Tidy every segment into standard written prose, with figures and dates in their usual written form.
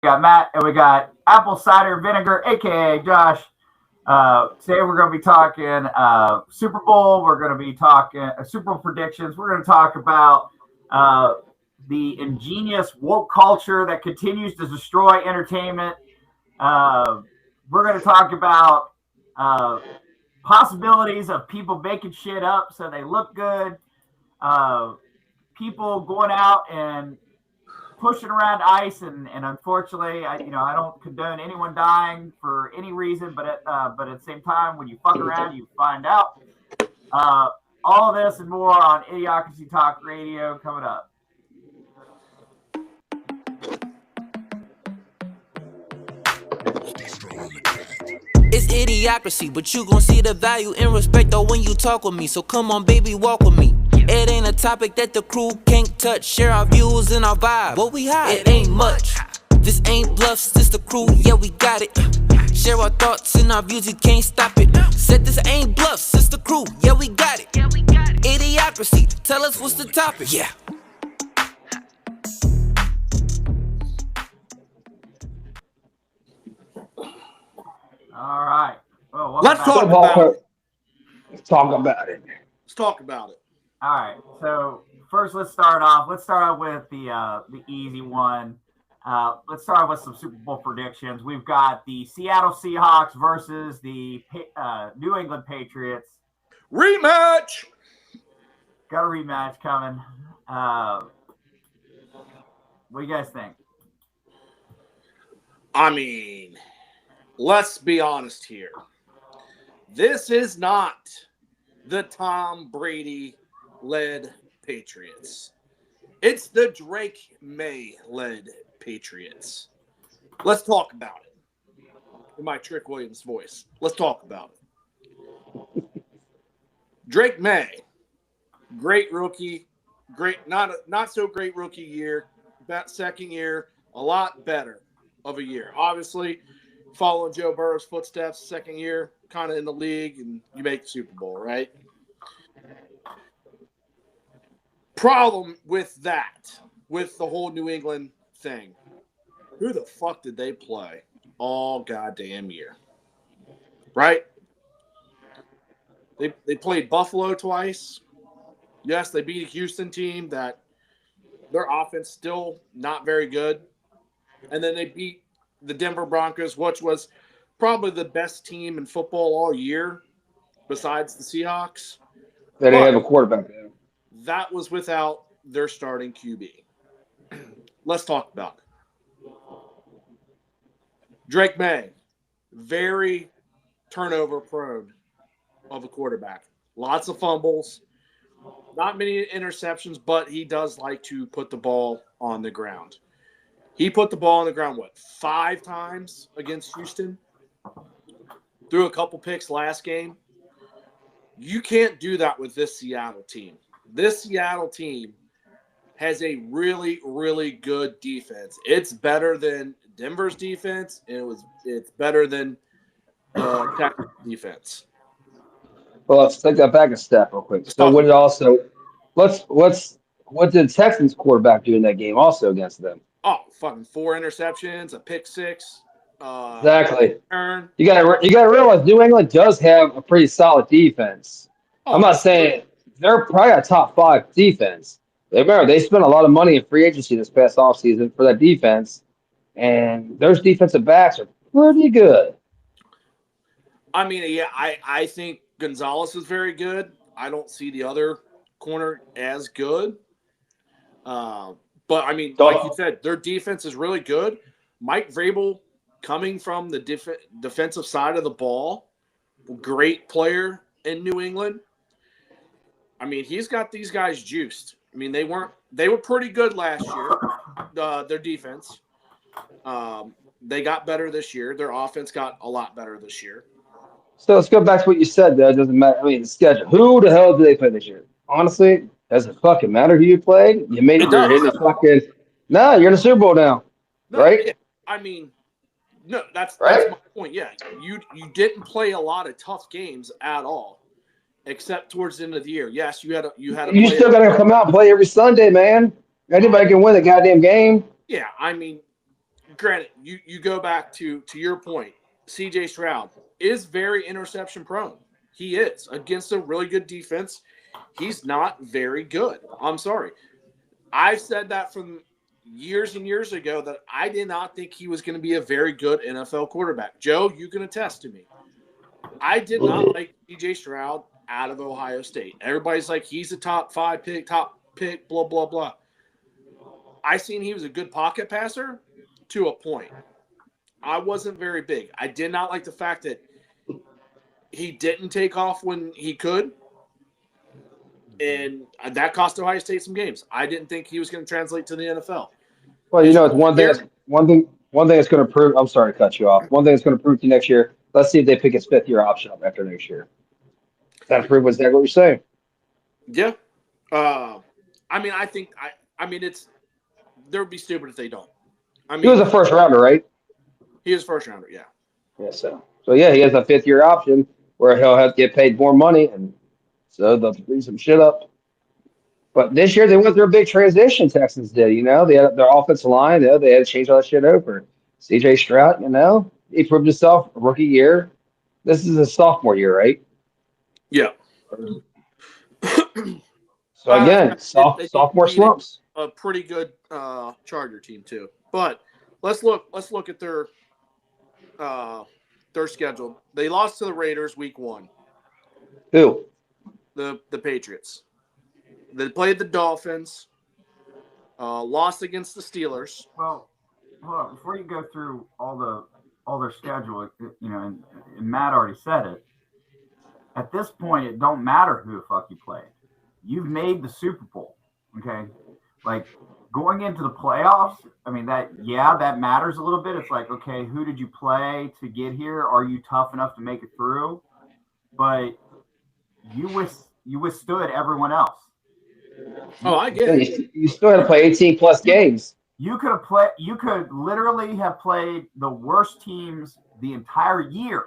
got Matt, and we got apple cider vinegar, aka Josh. Today we're going to be talking Super Bowl. We're going to be talking Super Bowl predictions. We're going to talk about uh, the ingenious woke culture that continues to destroy entertainment. Uh, we're going to talk about uh, possibilities of people making shit up so they look good. Uh, People going out and pushing around ice, and unfortunately, I don't condone anyone dying for any reason, but at the same time, when you fuck around, you find out. Uh, all of this and more on Idiocracy Talk Radio coming up. It's idiocracy, but you gon' see the value and respect though when you talk with me. So come on, baby, walk with me. It ain't a topic that the crew can't touch. Share our views and our vibe. What we hide, it ain't much. This ain't bluffs, this the crew, yeah, we got it. Share our thoughts and our views, you can't stop it. Said this ain't bluffs, it's the crew, yeah, we got it. Idiocracy, tell us what's the topic, yeah. All right. Well, Let's talk about it. Let's talk about it. Let's talk about it. All right. So first, let's start off with the easy one. Let's start with some Super Bowl predictions. We've got the Seattle Seahawks versus the New England Patriots. Rematch. Got a rematch coming. What do you guys think? I mean, let's be honest here. This is not the Tom Brady-led Patriots. It's the Drake May-led Patriots. Let's talk about it. In my Trick Williams voice. Let's talk about it. Drake May, great rookie, not so great rookie year. That second year, a lot better of a year. Obviously, following Joe Burrow's footsteps, second year, kind of in the league, and you make the Super Bowl, right? Problem with that, with the whole New England thing, who the fuck did they play all goddamn year? Right? They played Buffalo twice. Yes, they beat a Houston team that their offense still not very good. And then they beat the Denver Broncos, which was probably the best team in football all year besides the Seahawks. They didn't have a quarterback there. That was without their starting QB. Let's talk about it. Drake May, very turnover prone of a quarterback. Lots of fumbles, not many interceptions, but he does like to put the ball on the ground. He put the ball on the ground, 5 times against Houston? Threw a couple picks last game. You can't do that with this Seattle team. This Seattle team has a really, really good defense. It's better than Denver's defense, and it's better than Texas defense. Well, let's take that back a step real quick. So what did Texans quarterback do in that game also against them? Oh, fucking 4 interceptions, a pick 6. Exactly. Turn. You gotta realize New England does have a pretty solid defense. I'm not saying they're probably a top 5 defense. They spent a lot of money in free agency this past offseason for that defense, and those defensive backs are pretty good. I mean, yeah, I think Gonzalez is very good. I don't see the other corner as good. But, I mean, like you said, their defense is really good. Mike Vrabel, coming from the defensive side of the ball, great player in New England. I mean, he's got these guys juiced. I mean, they were pretty good last year, their defense. They got better this year. Their offense got a lot better this year. So let's go back to what you said, though. It doesn't matter. I mean, the schedule. Who the hell did they play this year? Honestly, does it fucking matter who you played? You made it in the fucking. No, you're in the Super Bowl now, right? I mean, no, that's right? That's my point. Yeah, you didn't play a lot of tough games at all, except towards the end of the year. Yes, you had. You still got to come out and play every Sunday, man. Anybody can win a goddamn game. Yeah, I mean, granted, you go back to your point. CJ Stroud is very interception prone. He is against a really good defense. He's not very good. I'm sorry. I've said that from years and years ago that I did not think he was going to be a very good NFL quarterback. Joe, you can attest to me. I did not like CJ Stroud out of Ohio State. Everybody's like, he's a top pick, blah, blah, blah. I seen he was a good pocket passer to a point. I wasn't very big. I did not like the fact that he didn't take off when he could. And that cost Ohio State some games. I didn't think he was going to translate to the NFL. Well, it's one thing that's going to prove. I'm sorry to cut you off. One thing that's going to prove to you next year. Let's see if they pick his 5th-year option up after next year. That proves exactly what you're saying. Yeah. It's they would be stupid if they don't. He was a first rounder, right? He was first rounder, yeah. Yeah, so yeah, he has a 5th-year option where he'll have to get paid more money, and so they'll bring some shit up. But this year they went through a big transition. Texans did, they had their offensive line, they had to change all that shit over. CJ Stroud, he proved himself rookie year. This is his sophomore year, right? Yeah. So again, sophomore slumps. A pretty good Charger team too. But let's look at their schedule. They lost to the Raiders week 1. Who? The Patriots. They played the Dolphins. Lost against the Steelers. Well, hold on. Before you go through all their schedule, and Matt already said it. At this point, it don't matter who the fuck you play. You've made the Super Bowl, okay? Like going into the playoffs. I mean that matters a little bit. It's like, okay, who did you play to get here? Are you tough enough to make it through? But you withstood everyone else. Oh, I get it. You still had to play 18 plus games. You could literally have played the worst teams the entire year.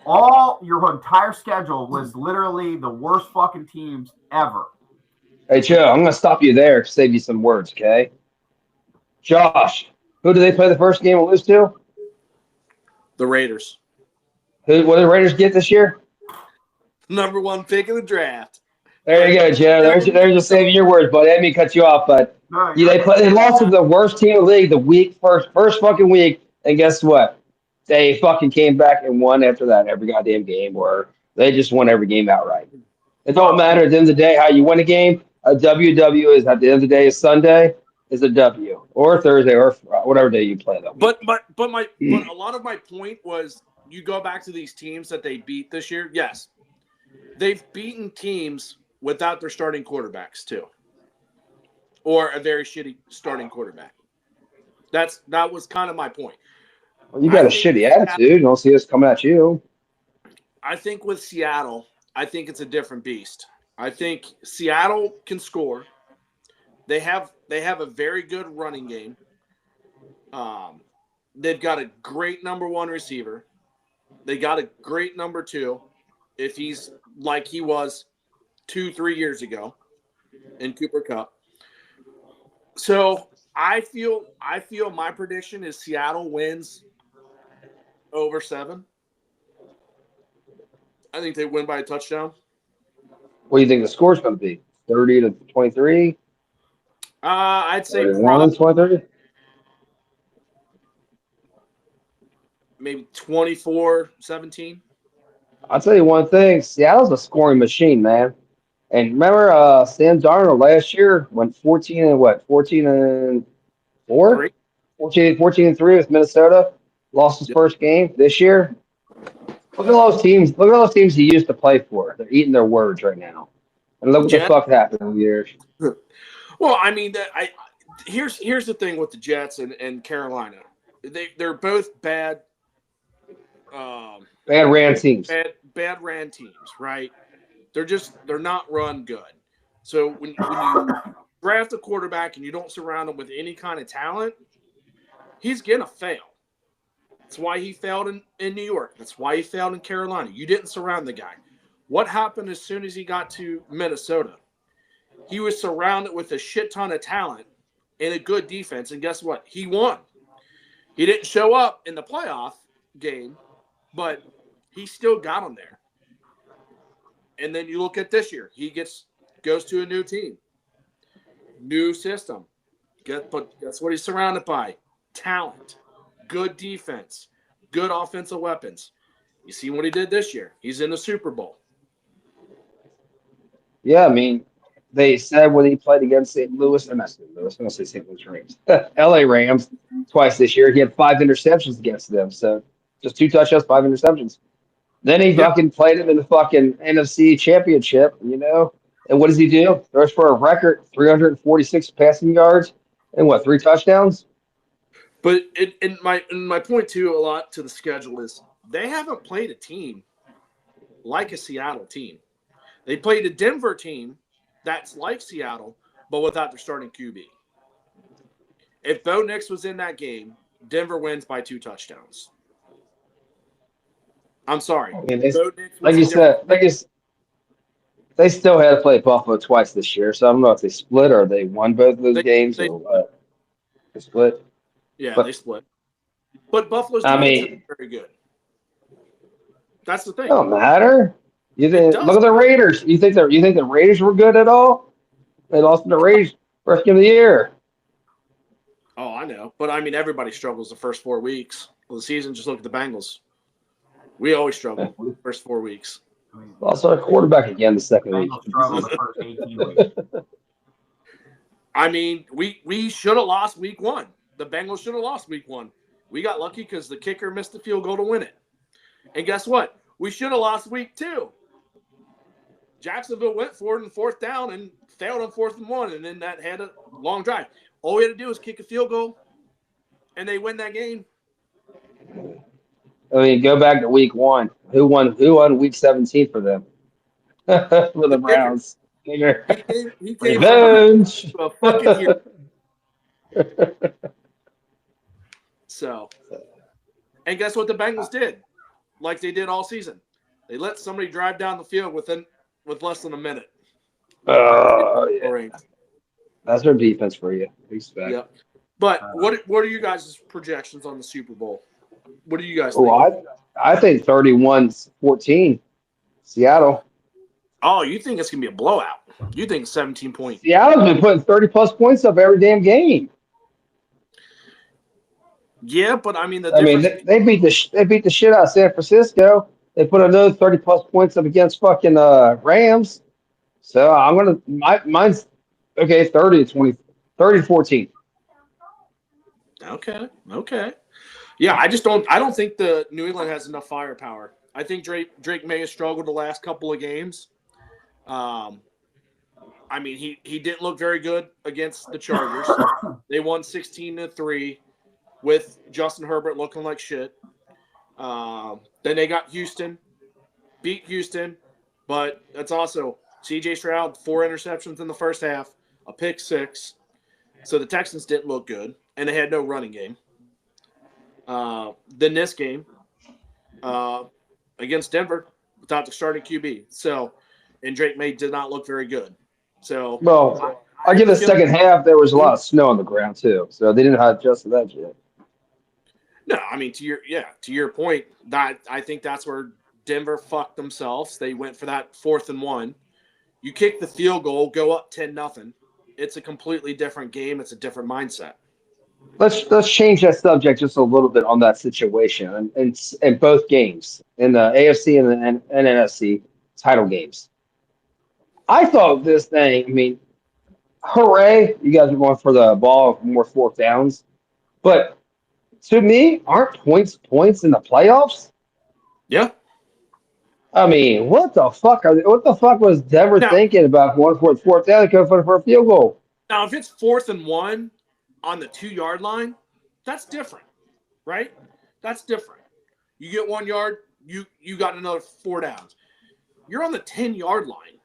All your entire schedule was literally the worst fucking teams ever. Hey, Joe, I'm going to stop you there to save you some words, okay? Josh, who did they play the first game and lose to? The Raiders. What did the Raiders get this year? Number 1 pick of the draft. There you go, Joe. There's just saving your words, buddy. I didn't mean to cut you off, but they lost to the worst team in the league first fucking week, and guess what? They fucking came back and won after that every goddamn game, or they just won every game outright. It don't matter at the end of the day how you win a game. A W is at the end of the day is Sunday is a W, or Thursday, or whatever day you play them. But a lot of my point was you go back to these teams that they beat this year. Yes, they've beaten teams without their starting quarterbacks too, or a very shitty starting quarterback. That was kind of my point. Well, you got a shitty attitude. You don't see us coming at you. I think with Seattle, I think it's a different beast. I think Seattle can score. They have a very good running game. They've got a great number 1 receiver. They got a great number 2, if he's like he was 2-3 years ago in Cooper Kupp. So I feel my prediction is Seattle wins over 7. I think they win by a touchdown. What do you think the score's going to be? 30-23? I'd say 23? Maybe 24-17. I'll tell you one thing. Seattle's a scoring machine, man. And remember Sam Darnold last year went 14-4? 14-3 with Minnesota. Lost his first game this year. Look at all those teams. Look at all those teams he used to play for. They're eating their words right now. And look what the fuck happened in the years. Well, I mean, here's the thing with the Jets and Carolina. They're both bad. Bad ran teams. Bad ran teams, right? They're not run good. So when you draft a quarterback and you don't surround him with any kind of talent, he's gonna fail. That's why he failed in New York. That's why he failed in Carolina. You didn't surround the guy. What happened as soon as he got to Minnesota? He was surrounded with a shit ton of talent and a good defense, and guess what? He won. He didn't show up in the playoff game, but he still got him there. And then you look at this year. He goes to a new team, new system. But that's what he's surrounded by. Talent, good defense, good offensive weapons. You see what he did this year. He's in the Super Bowl. Yeah, I mean, they said when he played against St. Louis, I'm not St. Louis, I'm going to say St. Louis Rams, LA Rams twice this year. He had 5 interceptions against them. So just 2 touchdowns, 5 interceptions. Then he fucking played him in the fucking NFC Championship, you know? And what does he do? Throws for a record 346 passing yards and 3 touchdowns? But in my point, too, a lot to the schedule is they haven't played a team like a Seattle team. They played a Denver team that's like Seattle, but without their starting QB. If Bo Nix was in that game, Denver wins by 2 touchdowns. I'm sorry. I mean, they still had to play Buffalo twice this year, so I don't know if they split or they won both of those games or what. They split? Yeah, they split. But Buffalo's defense is very good. That's the thing. It don't matter. You think? Look at the Raiders. You think the Raiders were good at all? They lost to the Raiders first game of the year. Oh, I know. But, I mean, everybody struggles the first 4 weeks of the season. Just look at the Bengals. We always struggle the first 4 weeks. Also, a quarterback again the second week. Struggle the first 18 weeks. I mean, we should have lost week 1. The Bengals should have lost week 1. We got lucky because the kicker missed the field goal to win it. And guess what? We should have lost week 2. Jacksonville went for it in 4th down and failed on 4th and 1, and then that had a long drive. All we had to do was kick a field goal, and they win that game. I mean, go back to week 1. Who won week 17 for them? For the Browns. He came Revenge. a fucking year. So, and guess what the Bengals did? Like they did all season. They let somebody drive down the field with less than a minute. Yeah. That's their defense for you. Respect. Yep. But what are you guys' projections on the Super Bowl? What do you guys think? Well, I think 31-14, Seattle. Oh, you think it's going to be a blowout? You think 17 points? Seattle's been putting 30-plus points up every damn game. Yeah, but I mean, they beat the shit out of San Francisco. They put another 30-plus points up against fucking Rams. So I'm gonna mine's okay. 30-20, 30-14. Okay. Yeah, I don't think the New England has enough firepower. I think Drake May has struggled the last couple of games. I mean, he didn't look very good against the Chargers. They won 16-3 with Justin Herbert looking like shit. Then they got Houston, beat Houston, but that's also C.J. Stroud, 4 interceptions in the first half, a pick 6. So the Texans didn't look good, and they had no running game. Then this game against Denver without the starting QB. So, and Drake May did not look very good. So, well, I give the second half there was a lot of snow on the ground too, so they didn't have to adjust to that yet. No, I mean to your point, that I think that's where Denver fucked themselves. They went for that 4th and 1. You kick the field goal, go up 10-0. It's a completely different game. It's a different mindset. Let's change that subject just a little bit on that situation and both games in the AFC and NFC title games. I thought this thing. I mean, hooray! You guys are going for the ball, more 4th downs, but to me, aren't points in the playoffs? Yeah. I mean, what the fuck was Denver thinking about going for 4th down and go for a field goal? Now, if it's 4th and 1 on the 2-yard line, that's different, right? That's different. You get 1 yard, you got another 4 downs. You're on the 10-yard line.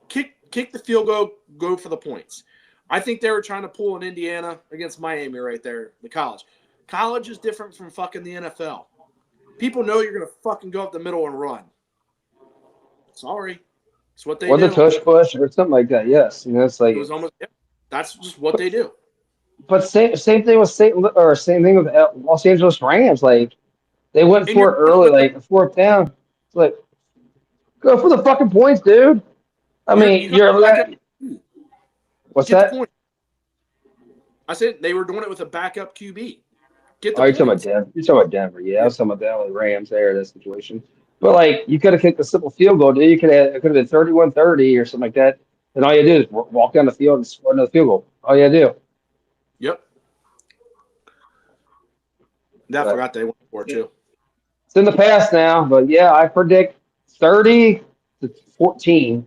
Kick the field goal, go for the points. I think they were trying to pull an Indiana against Miami right there, the college. College is different from fucking the NFL. People know you're going to fucking go up the middle and run. Sorry. It's what they do. Or the tush push or something like that, yes. You know, it's like it was almost, that's just what they do. But same thing with same thing with Los Angeles Rams. Like they went And for you're it doing it early, with like fourth down. It's like go for the fucking points, dude. I you mean, got you're backup. what's Get the that? point. I said they were doing it with a backup QB. Get the Oh, you're talking about points. Denver. You're talking about Denver. Yeah, I Yeah. was talking about the Rams there, that situation. But like, you could have kicked a simple field goal, dude. You could have it could have been 31-30 or something like that. And all you do is walk down the field and score another field goal. All you do. Yep. I But forgot they went for it too. it's in the past now. But yeah, I predict 30-14.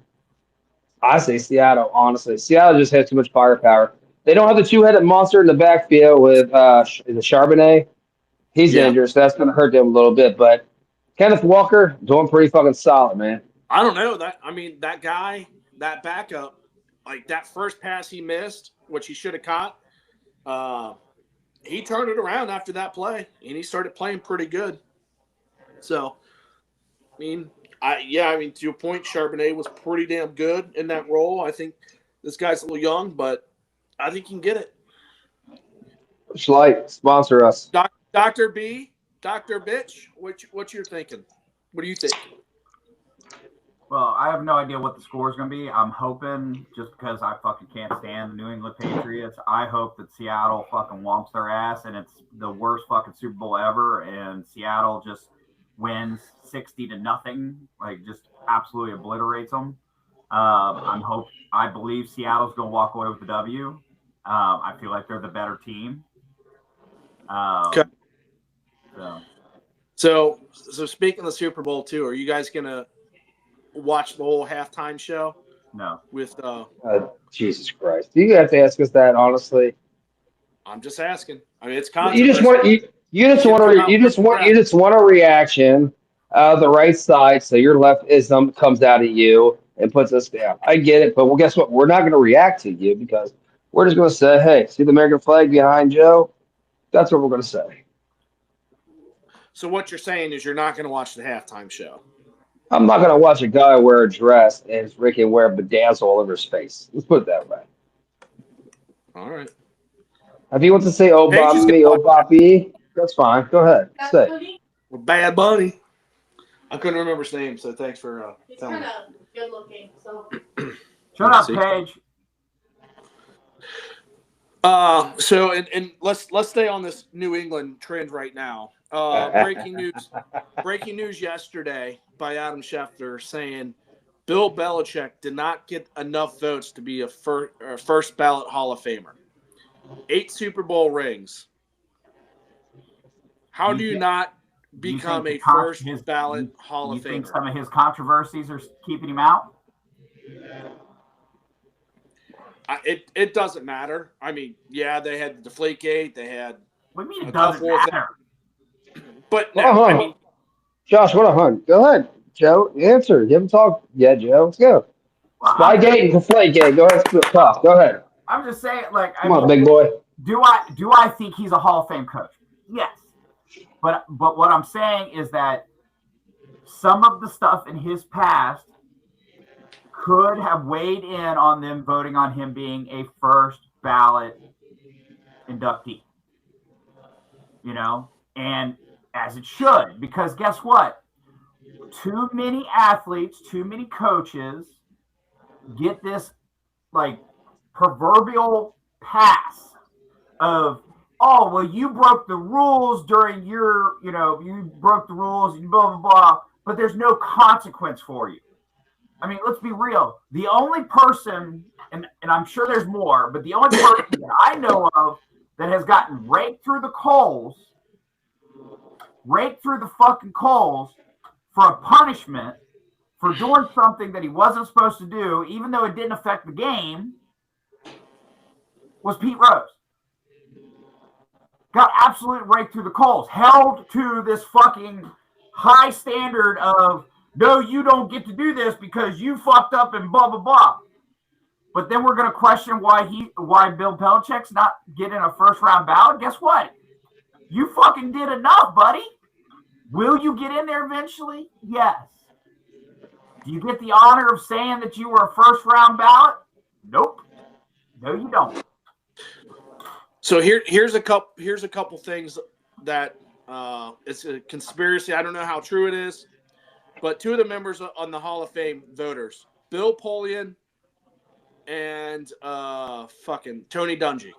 I say Seattle. Honestly, Seattle just has too much firepower. They don't have the two-headed monster in the backfield with the Charbonnet. He's Yeah. injured, so that's going to hurt them a little bit. But Kenneth Walker doing pretty fucking solid, man. I don't know that. I mean, that guy, that backup, like that first pass he missed, which he should have caught. He turned it around after that play, and he started playing pretty good. So, I mean, to your point, Charbonnet was pretty damn good in that role. I think this guy's a little young, but I think he can get it. Schleich, sponsor us. Dr. B, Dr. Bitch, what you're thinking? What do you think? Well, I have no idea what the score is going to be. I'm hoping, just because I fucking can't stand the New England Patriots, I hope that Seattle fucking whomps their ass and it's the worst fucking Super Bowl ever, and Seattle just wins 60-0, like just absolutely obliterates them. I believe Seattle's going to walk away with the W. I feel like they're the better team. Okay. So speaking of the Super Bowl too, are you guys gonna watch the whole halftime show? No. With Jesus Christ, do you have to ask us that honestly? I'm just asking. I mean, it's You just want you just want a reaction the right side, so your leftism comes out of you and puts us down. I get it, but well, guess what? We're not going to react to you because we're just going to say, "Hey, see the American flag behind Joe?" That's what we're going to say. So what you're saying is you're not going to watch the halftime show. I'm not going to watch a guy wear a dress and freaking wear bedazzle all over his face. Let's put it that way. All right. If he wants to say "Oh, Paige is Bobby, oh, Bobby," that's fine. Go ahead. Say. Well, Bad Bunny. I couldn't remember his name, so thanks for He's telling kind me. of good looking, so. Shut up, Paige. So and let's stay on this New England trend right now. Breaking news yesterday by Adam Schefter saying Bill Belichick did not get enough votes to be a first ballot Hall of Famer. 8 Super Bowl rings. How do you not become a first ballot Hall of Famer? You think some of his controversies are keeping him out? It doesn't matter. I mean, yeah, they had the Deflategate. They had. What do you mean it doesn't matter? But no, I mean, Josh, what a hunt. Go ahead, Joe. Answer. You haven't talked yet, Joe. Let's go. Spygate and Deflategate. Go ahead, talk. Go ahead. I'm just saying, like, come on, big boy. Do I think he's a Hall of Fame coach? Yes. But what I'm saying is that some of the stuff in his past could have weighed in on them voting on him being a first ballot inductee. You know, and as it should, because guess what? Too many athletes, too many coaches get this like proverbial pass of, oh, well, you broke the rules during your, you broke the rules and blah, blah, blah, but there's no consequence for you. I mean, let's be real. The only person, and I'm sure there's more, but the only person that I know of that has gotten raked through the fucking coals for a punishment for doing something that he wasn't supposed to do, even though it didn't affect the game, was Pete Rose. Got absolutely raked through the coals, held to this fucking high standard of, no, you don't get to do this because you fucked up and blah, blah, blah. But then we're going to question why Bill Belichick's not getting a first round ballot. Guess what? You fucking did enough, buddy. Will you get in there eventually? Yes. Do you get the honor of saying that you were a first round ballot? Nope. No, you don't. So here's a couple things that it's a conspiracy. I don't know how true it is, but two of the members on the Hall of Fame voters, Bill Polian and fucking Tony Dungy.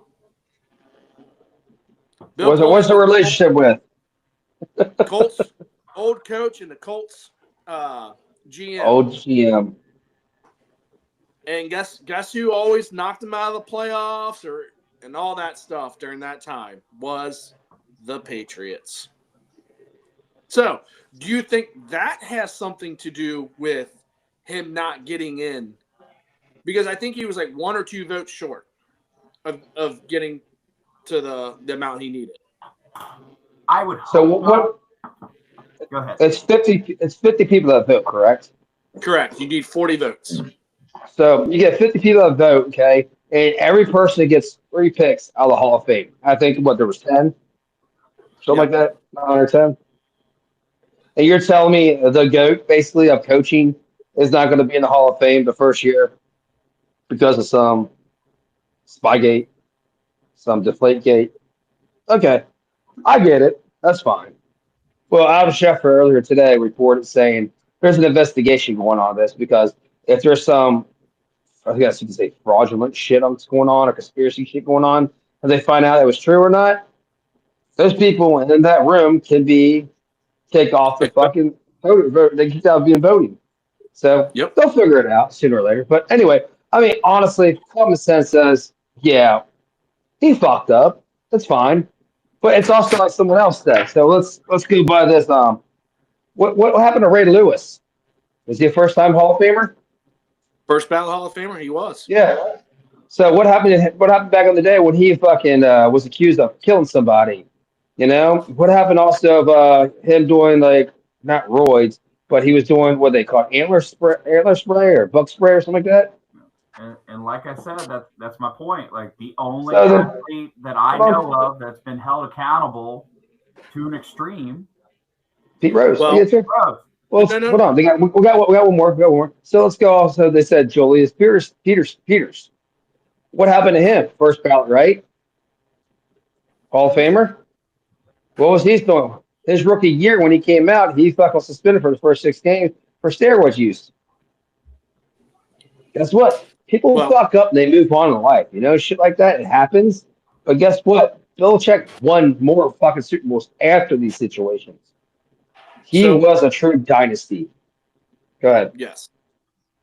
What's the relationship with? Colts old coach and the Colts GM. Old GM. And guess who always knocked them out of the playoffs and all that stuff during that time was the Patriots. So, do you think that has something to do with him not getting in? Because I think he was like 1 or 2 votes short of getting to the amount he needed. I would. So what? Go ahead. It's 50. It's 50 people that vote, correct? Correct. You need 40 votes. So you get 50 people that vote, okay, and every person gets 3 picks out of the Hall of Fame. I think there was 10, something like that, 9 or 10. And you're telling me the GOAT, basically, of coaching is not going to be in the Hall of Fame the first year because of some Spygate, some Deflategate. Okay, I get it. That's fine. Well, Adam Schefter earlier today reported saying there's an investigation going on this because if there's some, I guess you could say fraudulent shit that's going on or conspiracy shit going on, and they find out it was true or not, those people in that room can be take off the fucking vote. They get out of being voting. So They'll figure it out sooner or later. But anyway, I mean, honestly, common sense says, yeah, he fucked up. That's fine. But it's also like someone else said. So let's go by this. What happened to Ray Lewis? Was he a first-time Hall of Famer? First ballot Hall of Famer, he was. Yeah. So what happened back in the day when he fucking was accused of killing somebody? You know, what happened also of him doing like not roids, but he was doing what they call antler spray or bug spray or something like that. And like I said, that's my point. Like the only athlete that I know of that's been held accountable to an extreme, Pete Rose. Well, Pete Rose. Well, hold on. We got one more. So let's go. Also, they said Julius Peters. What happened to him? First ballot, right? Hall of Famer. What was he doing? His rookie year when he came out, he fucking suspended for the first 6 games for steroid use. Guess what? People fuck up and they move on in life. You know, shit like that. It happens. But guess what? Belichick won more fucking Super Bowls after these situations. He was a true dynasty. Go ahead. Yes.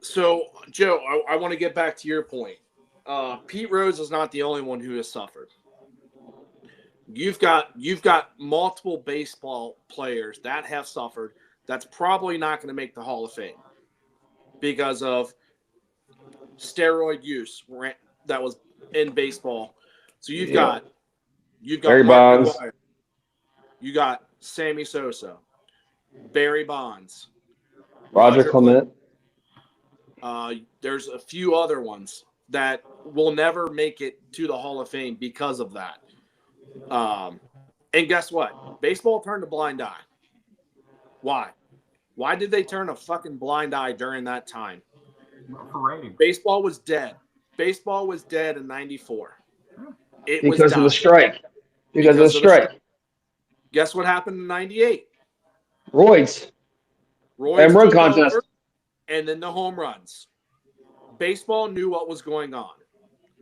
So, Joe, I want to get back to your point. Pete Rose is not the only one who has suffered. You've got multiple baseball players that have suffered. That's probably not going to make the Hall of Fame because of steroid use that was in baseball. So you've got Barry Mark Bonds. McGwire, you got Sammy Sosa, Barry Bonds, Roger Clement. There's a few other ones that will never make it to the Hall of Fame because of that. And guess what? Baseball turned a blind eye. Why? Why did they turn a fucking blind eye during that time? For rating. Baseball was dead. Baseball was dead in '94. Because of the strike. Because of the strike. Guess what happened in '98? Roids. And run contest. And then the home runs. Baseball knew what was going on.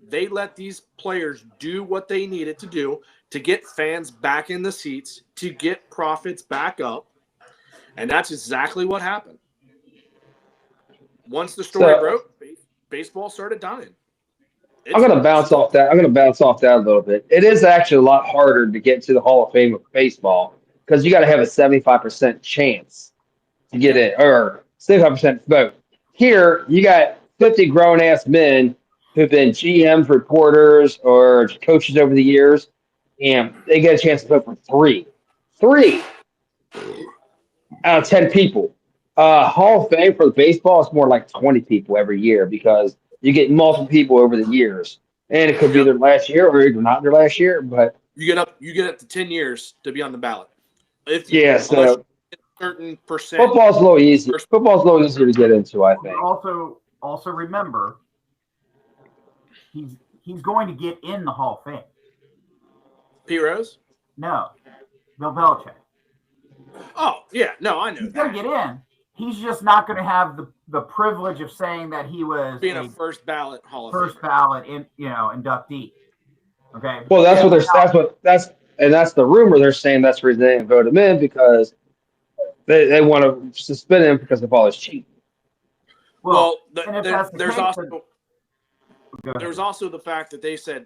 They let these players do what they needed to do to get fans back in the seats, to get profits back up. And that's exactly what happened. Once the story broke, baseball started dying. I'm going to bounce off that. A little bit. It is actually a lot harder to get to the Hall of Fame of baseball because you got to have a 75% chance to get in, or 75% vote. Here, you got 50 grown-ass men who've been GMs, reporters, or coaches over the years, and they get a chance to vote for 3 out of 10 people. Hall of Fame for the baseball is more like 20 people every year because you get multiple people over the years, and it could be their last year or even not their last year. But you get up to 10 years to be on the ballot. So certain percent. Football's a little easier. Football's a little easier to get into, I think. Also remember, he's going to get in the Hall of Fame. Pete Rose? No, Bill Belichick. Oh, yeah. No, I know He's that. going to get in. He's just not going to have the privilege of saying that he was Being a first ballot Hall of first Famer. ballot inductee. Okay. Well, that's that's the rumor. They're saying that's the reason they didn't vote him in because they want to suspend him because of all his cheating. Well, there's also the fact that they said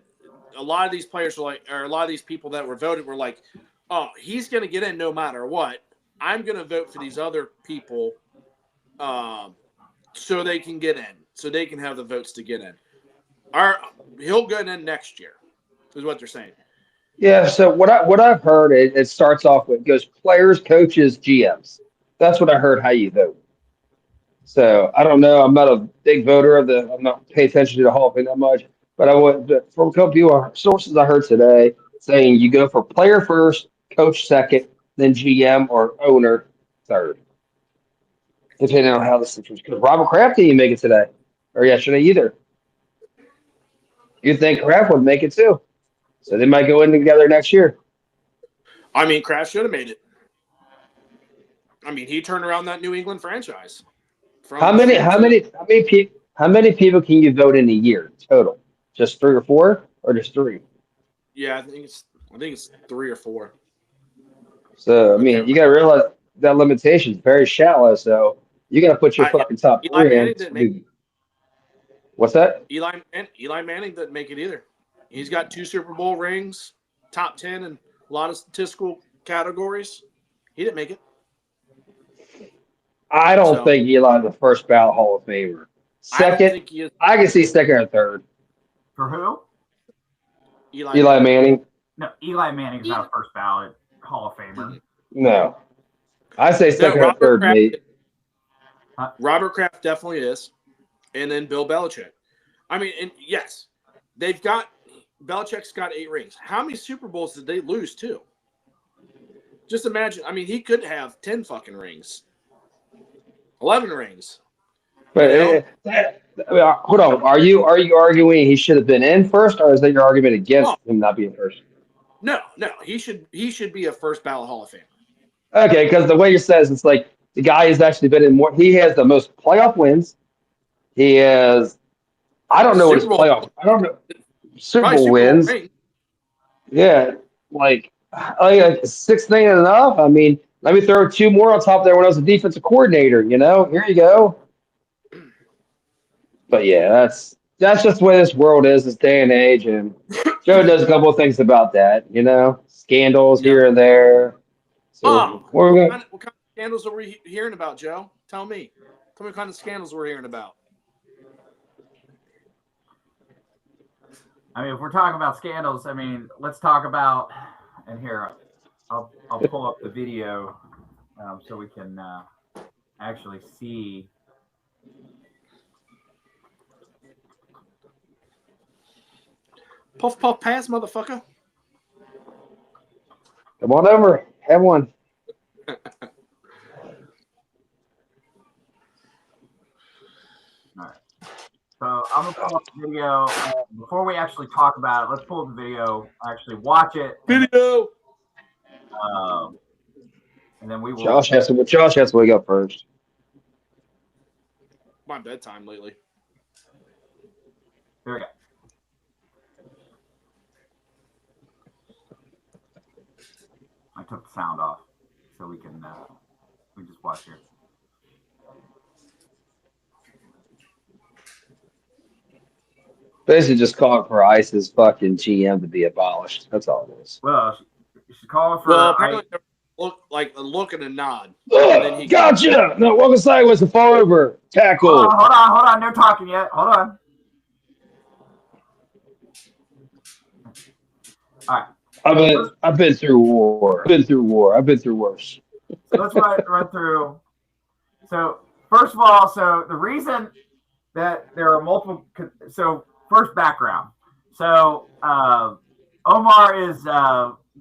a lot of these players were like, or a lot of these people that were voted were like, oh, he's going to get in no matter what. I'm going to vote for these other people so they can get in, so they can have the votes to get in. He'll get in next year, is what they're saying. Yeah, so what I've heard, it starts off with, goes players, coaches, GMs. That's what I heard how you vote. So I don't know. I'm not a big voter I'm not paying attention to the Hall of Fame that much. But from a couple people, sources I heard today saying you go for player first, coach second, then GM or owner third. Depending on how the situation. Because Robert Kraft didn't make it today or yesterday either. You'd think Kraft would make it too. So they might go in together next year. I mean, Kraft should have made it. I mean, he turned around that New England franchise. How many people can you vote in a year total? Just 3 or 4, or just 3? Yeah, I think it's 3 or 4. So I mean, you got to realize that limitation is very shallow. So you got to put your fucking top 3 in. What's that? Eli Manning didn't make it either. He's got 2 Super Bowl rings, top 10 in a lot of statistical categories. He didn't make it. I don't think Eli's the first ballot Hall of Famer. Second, I can see second or third. For who? Eli Manning. No, Eli Manning is not a first ballot Hall of Famer. No. I say second or third, mate. Robert Kraft definitely is. And then Bill Belichick. I mean, and yes, Belichick's got 8 rings. How many Super Bowls did they lose to? Just imagine. I mean, he could have 10 fucking rings. 11 rings. But hold on. Are you arguing he should have been in first, or is that your argument against him not being first? No. He should be a first ballot Hall of Famer. Okay, because the way you says it's like the guy has actually been in more. He has the most playoff wins. He has. I don't know what his playoff. I don't know. Super Bowl wins. Yeah, like 6 things enough. I mean, let me throw 2 more on top there when I was a defensive coordinator. Here you go. But yeah, that's just the way this world is, this day and age. And Joe does a couple of things about that. Scandals here and there. So what kind of scandals are we hearing about, Joe? Tell me what kind of scandals we're hearing about. I mean, if we're talking about scandals, I mean, let's talk about. And here, I'll pull up the video so we can actually see. Puff, puff, pass, motherfucker. Come on over. Have one. All right. So I'm going to pull up the video. Before we actually talk about it, let's pull up the video, actually watch it. Video. And then we will. Josh has to wake up first. My bedtime lately. Here we go. I took the sound off so we can just watch here. Basically just calling for ICE's fucking GM to be abolished. That's all it is. Well, she's calling for. Well, apparently look and a nod. And then he gotcha! No, walk aside was to fall over. Tackle. Hold on. No talking yet. Hold on. All right. I've been through war. I've been through worse. So let's run through. So first of all, the reason that there are multiple. So first background. So Omar is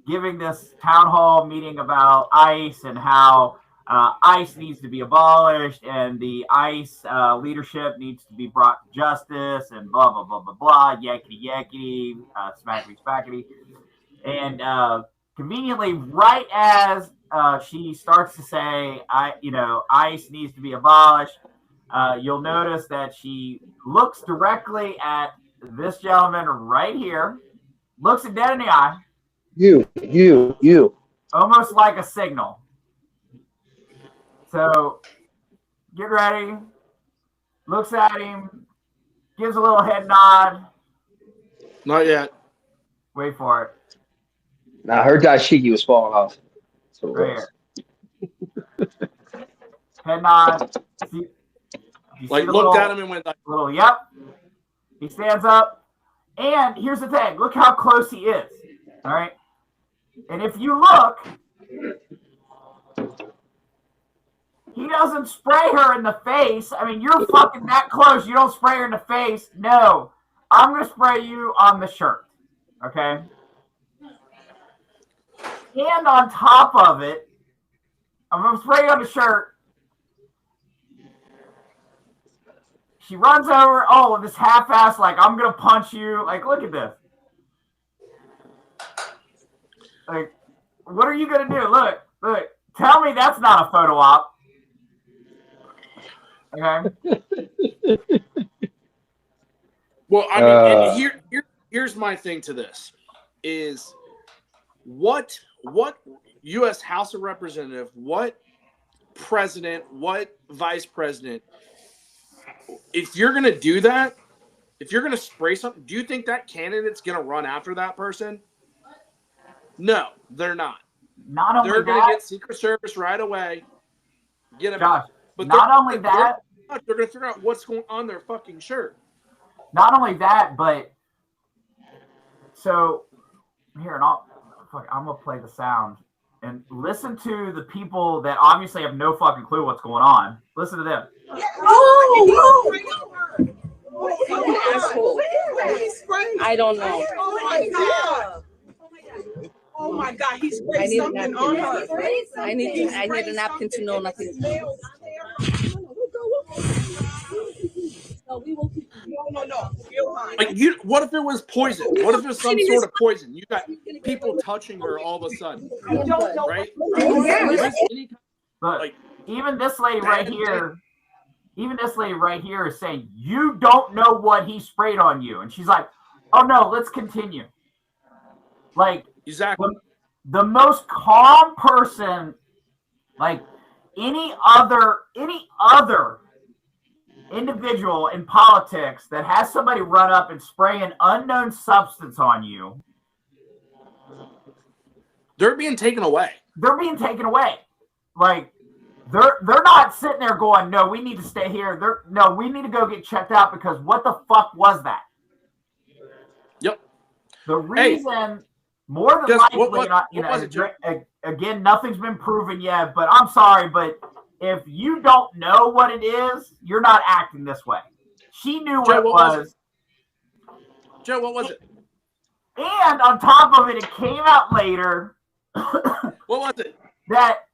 giving this town hall meeting about ICE and how ICE needs to be abolished and the ICE leadership needs to be brought to justice and blah blah blah blah blah yakety yakety smackety smackety. And conveniently, right as she starts to say, ICE needs to be abolished, you'll notice that she looks directly at this gentleman right here, looks him dead in the eye. You. Almost like a signal. So, get ready. Looks at him, gives a little head nod. Not yet. Wait for it. Nah, her dashiki was falling off. So Right here. Head nod. You Like, see the looked at him and went like, little, yep. He stands up. And here's the thing. Look how close he is. All right. And if you look, he doesn't spray her in the face. I mean, you're fucking that close. You don't spray her in the face. No. I'm going to spray you on the shirt. Okay? And on top of it, I'm going to spray you on the shirt. She runs over. Oh, this half-ass, like, I'm going to punch you. Like, look at this. Like, what are you going to do? Look. Tell me that's not a photo op. Okay. well, I mean, and here's my thing to this is what U.S. House of Representative, what president, what vice president, if you're going to do that, if you're going to spray something, do you think that candidate's going to run after that person? No, they're not. Not only they're that, going to get Secret Service right away. Get them. Josh, But not only that, they're going to figure out what's going on their fucking shirt. Not only that, but so here, and I'm gonna play the sound and listen to the people that obviously have no fucking clue what's going on. Listen to them. I don't know. Oh my god! Oh my god! He's sprayed something on her. I need a napkin to know nothing. No. Like what if it was poison? What if it was some sort of poison? You got people touching her all of a sudden, right? But even this lady right here, is saying you don't know what he sprayed on you, and she's like, "Oh no, let's continue." Like exactly the most calm person, like any other individual in politics that has somebody run up and spray an unknown substance on you, they're being taken away. Like they're not sitting there going, "No, we need to stay here." We need to go get checked out because what the fuck was that? Yep. The reason, more than likely, again, nothing's been proven yet. But I'm sorry, but if you don't know what it is, you're not acting this way. She knew what it was. Joe, what was it? And on top of it, it came out later. What was it? That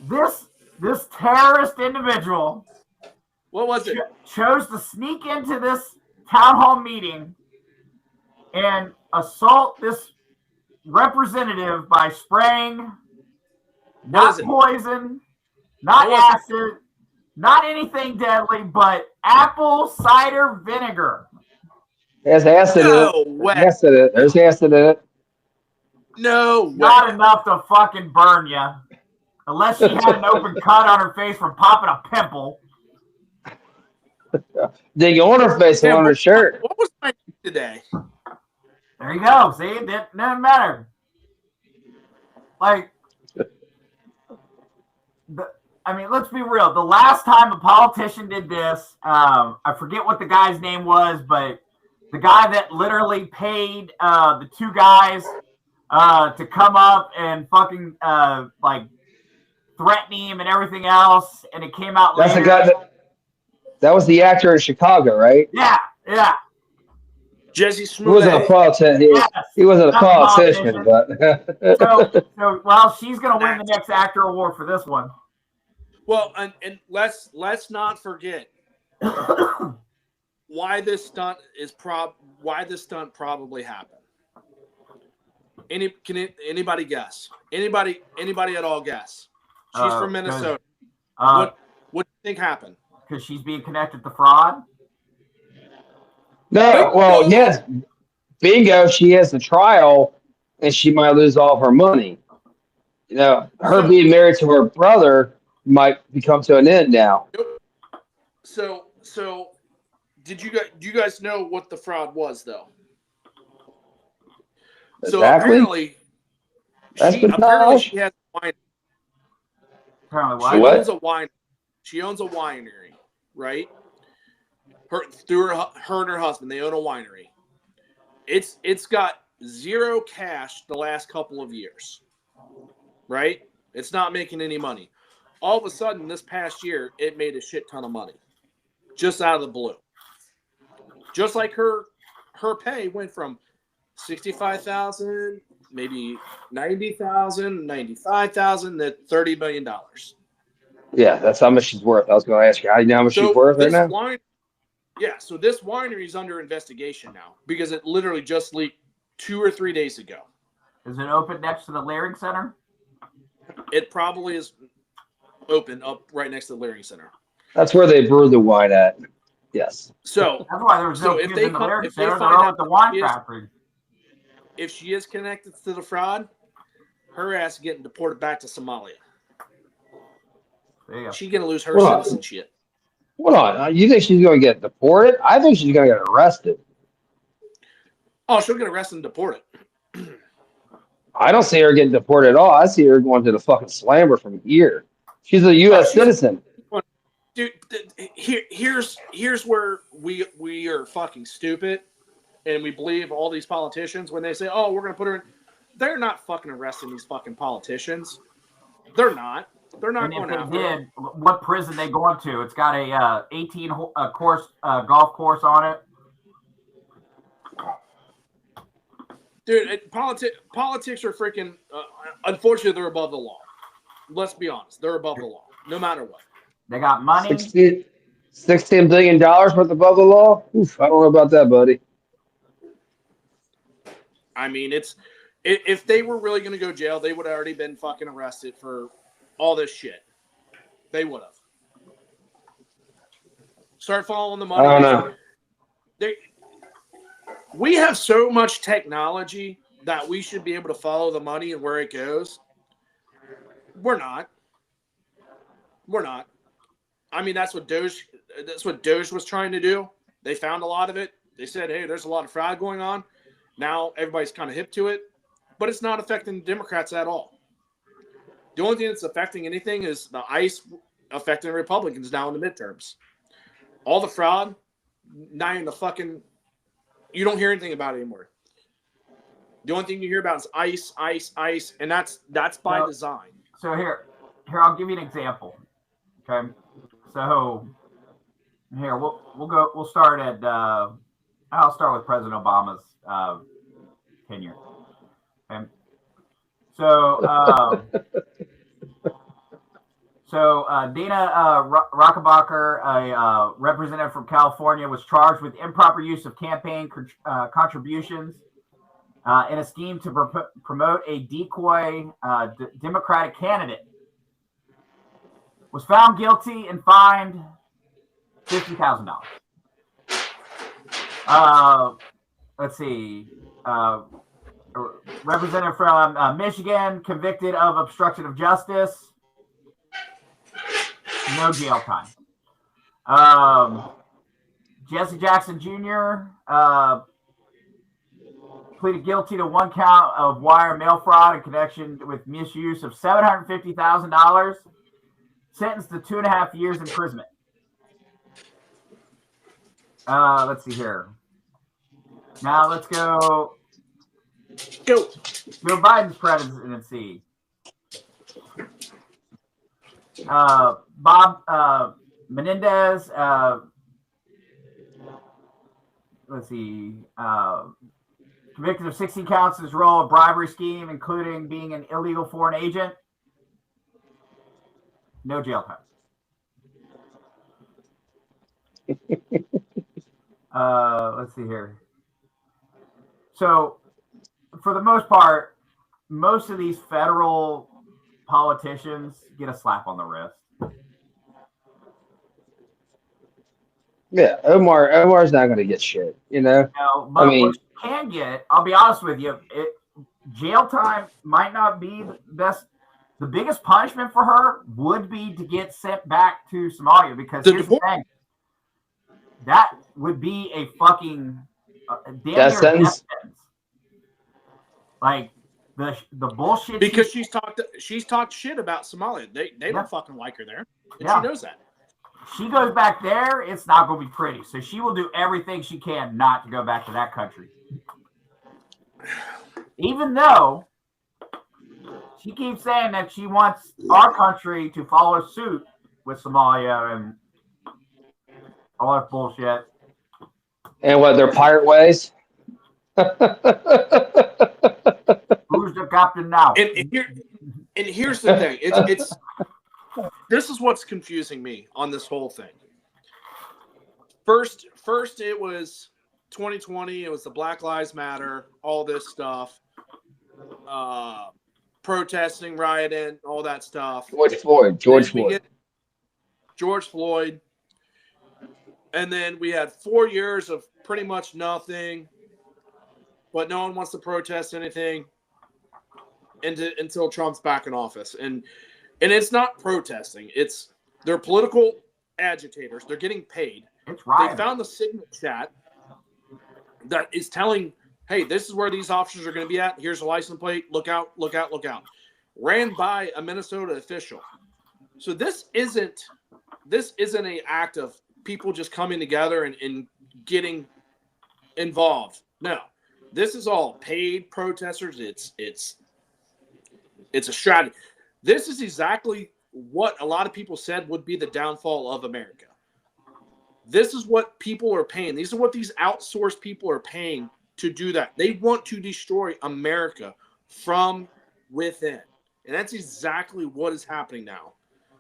this terrorist individual, what was it? Chose to sneak into this town hall meeting and assault this representative by spraying not poison, not acid, not anything deadly, but apple cider vinegar. There's acid in it. There's acid in it. No way. Not enough to fucking burn you. Unless she had an open cut on her face from popping a pimple. They go on her face and on her shirt. What was my today? There you go. See, it doesn't matter. Like, let's be real. The last time a politician did this, I forget what the guy's name was, but the guy that literally paid the two guys to come up and fucking threaten him and everything else, and it came out later. That's the guy that was the actor in Chicago, right? Yeah. Jesse Smollett. He wasn't a politician. He wasn't a politician, but so she's gonna win the next actor award for this one. Well, and let's not forget why this stunt probably happened. Anybody guess? Anybody at all guess? She's from Minnesota. What do you think happened? Because she's being connected to fraud. No, well, yes, bingo. She has the trial, and she might lose all of her money. You know, her being married to her brother might come to an end now. So do you guys know what the fraud was though? So Exactly. apparently she has a winery. Apparently what? She owns a winery, right? Her and her husband, they own a winery. It's got zero cash the last couple of years, right? It's not making any money. All of a sudden, this past year, it made a shit ton of money, just out of the blue. Just like her pay went from $65,000, maybe $90,000, $95,000 to $30 million. Yeah, that's how much she's worth. I was going to ask you, how do you know how much she's worth right now? So this winery is under investigation now because it literally just leaked 2 or 3 days ago. Is it open next to the Leering Center? It probably is open up right next to the Leering Center. That's where they brew the wine at. Yes. So that's why there was no if kids they in the Leering Center. find out the wine factory. If she is connected to the fraud, her ass is getting deported back to Somalia. She's gonna lose her citizenship. Hold on. You think she's going to get deported? I think she's going to get arrested. Oh, she'll get arrested and deported. I don't see her getting deported at all. I see her going to the fucking slammer from here. She's a U.S. citizen. Dude, here's where we are fucking stupid, and we believe all these politicians when they say, "Oh, we're gonna put her in." They're not fucking arresting these fucking politicians. They're not. They're not going after. What prison they going to? It's got a 18 course golf course on it. Dude, politics are freaking. Unfortunately, they're above the law. Let's be honest, they're above the law, no matter what. They got money. $16 billion worth above the law. Oof, I don't know about that, buddy. I mean, if they were really going to go jail, they would have already been fucking arrested for all this shit. They would have. Start following the money. I don't know. We have so much technology that we should be able to follow the money and where it goes. We're not. I mean, that's what Doge was trying to do. They found a lot of it. They said, hey, there's a lot of fraud going on. Now everybody's kind of hip to it, but it's not affecting the Democrats at all. The only thing that's affecting anything is the ICE affecting Republicans now in the midterms. All the fraud, not even the fucking, you don't hear anything about it anymore. The only thing you hear about is ICE, and that's by design. So here, I'll give you an example. Okay, so here we'll start at. I'll start with President Obama's tenure. Okay, so Dana Rockenbacher, a representative from California, was charged with improper use of campaign contributions in a scheme to promote a decoy Democratic candidate. Was found guilty and fined $50,000. Let's see. Representative from Michigan, convicted of obstruction of justice. No jail time. Jesse Jackson Jr. Pleaded guilty to 1 count of wire mail fraud in connection with misuse of $750,000. Sentenced to 2.5 years imprisonment. Let's see here. Now let's go. Joe Biden's presidency. Bob Menendez. Let's see. Convicted of 16 counts in his role of bribery scheme, including being an illegal foreign agent. No jail time. Let's see here. So, for the most part, most of these federal politicians get a slap on the wrist. Yeah, Omar's not going to get shit, you know? But what you can get, I'll be honest with you, jail time might not be the best. The biggest punishment for her would be to get sent back to Somalia, because here's the thing. That would be a fucking death sentence. Like the bullshit. Because she's talked shit about Somalia. They don't fucking like her there. And she knows that. She goes back there, it's not going to be pretty. So she will do everything she can not to go back to that country. Even though she keeps saying that she wants our country to follow suit with Somalia and all that bullshit. And what, their pirate ways? Who's the captain now? And here's the thing. It's this is what's confusing me on this whole thing. First it was 2020. It was the Black Lives Matter, all this stuff, protesting, rioting, all that stuff. George Floyd. And then we had 4 years of pretty much nothing, but no one wants to protest anything until Trump's back in office. And it's not protesting. They're political agitators. They're getting paid. It's right. They found the signal chat that is telling, hey, this is where these officers are going to be at. Here's a license plate. Look out, look out, look out. Ran by a Minnesota official. So this isn't an act of people just coming together and getting involved. No. This is all paid protesters. It's a strategy. This is exactly what a lot of people said would be the downfall of America. This is what people are paying. These are what these outsourced people are paying to do that. They want to destroy America from within. And that's exactly what is happening now.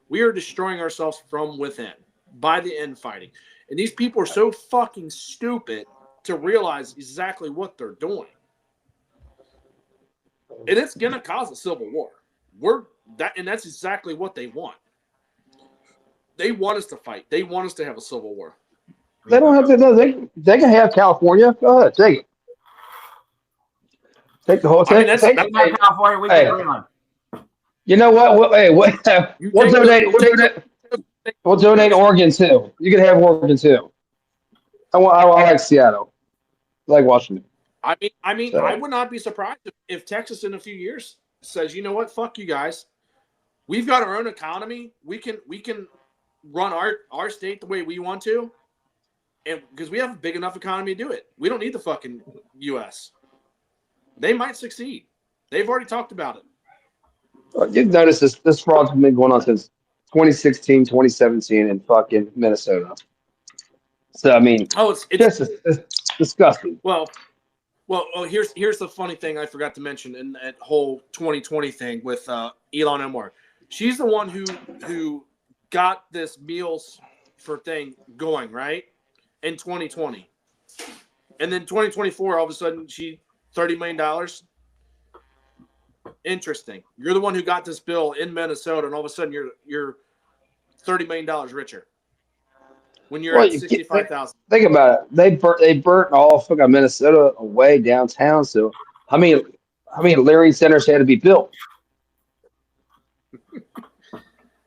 We are destroying ourselves from within by the infighting. And these people are so fucking stupid to realize exactly what they're doing. And it's going to cause a civil war. And that's exactly what they want. They want us to fight. They want us to have a civil war. They don't have to. No, they can have California. Go ahead, take it. Take the whole thing. California. We can Greenland. You know what? We'll donate Oregon too. You can have Oregon too. I like Seattle. I like Washington. I mean, I would not be surprised if Texas in a few years says, you know what, fuck you guys. We've got our own economy. We can run our state the way we want to, and because we have a big enough economy to do it. We don't need the fucking U.S. They might succeed. They've already talked about it. You've noticed this fraud's been going on since 2016, 2017 in fucking Minnesota. So I mean, it's disgusting. Well, here's the funny thing I forgot to mention in that whole 2020 thing with Ilhan Omar. She's the one who got this meals for thing going, right? In 2020. And then 2024, all of a sudden, $30 million. Interesting. You're the one who got this bill in Minnesota, and all of a sudden you're $30 million richer. When you're at 65,000. Think about it. They burnt all fucking Minnesota away downtown. So how many Leary centers had to be built?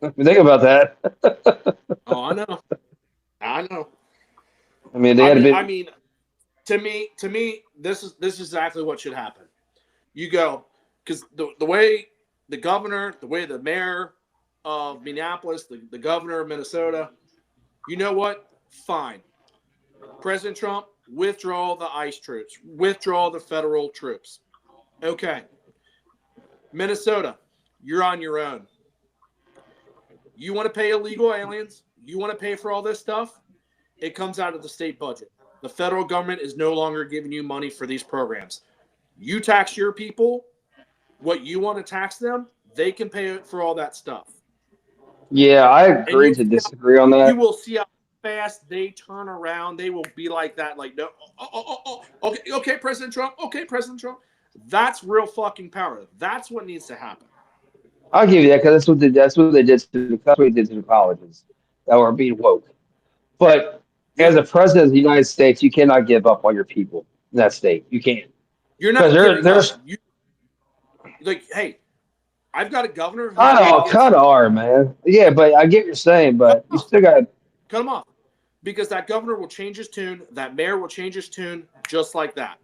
Think about that. Oh, I know. I mean, they had to be. I mean, to me, this is exactly what should happen. You go, because the way the governor, the way the mayor of Minneapolis, the governor of Minnesota, you know what? Fine. President Trump, withdraw the ICE troops, withdraw the federal troops. Okay. Minnesota, you're on your own. You want to pay illegal aliens? You want to pay for all this stuff? It comes out of the state budget. The federal government is no longer giving you money for these programs. You tax your people, what you want to tax them, they can pay for all that stuff. Yeah, I agree to disagree on that. You will see how fast they turn around. They will be like that, like, no, okay, President Trump. Okay, President Trump. That's real fucking power. That's what needs to happen. I'll give you that because that's what they did to the colleges that were being woke. But as a president of the United States, you cannot give up on your people in that state. You can't. You're not Because there's like, hey, I've got a governor. Who kind of are, man. Yeah, but I get what you're saying, but you still got cut him off because that governor will change his tune. That mayor will change his tune just like that.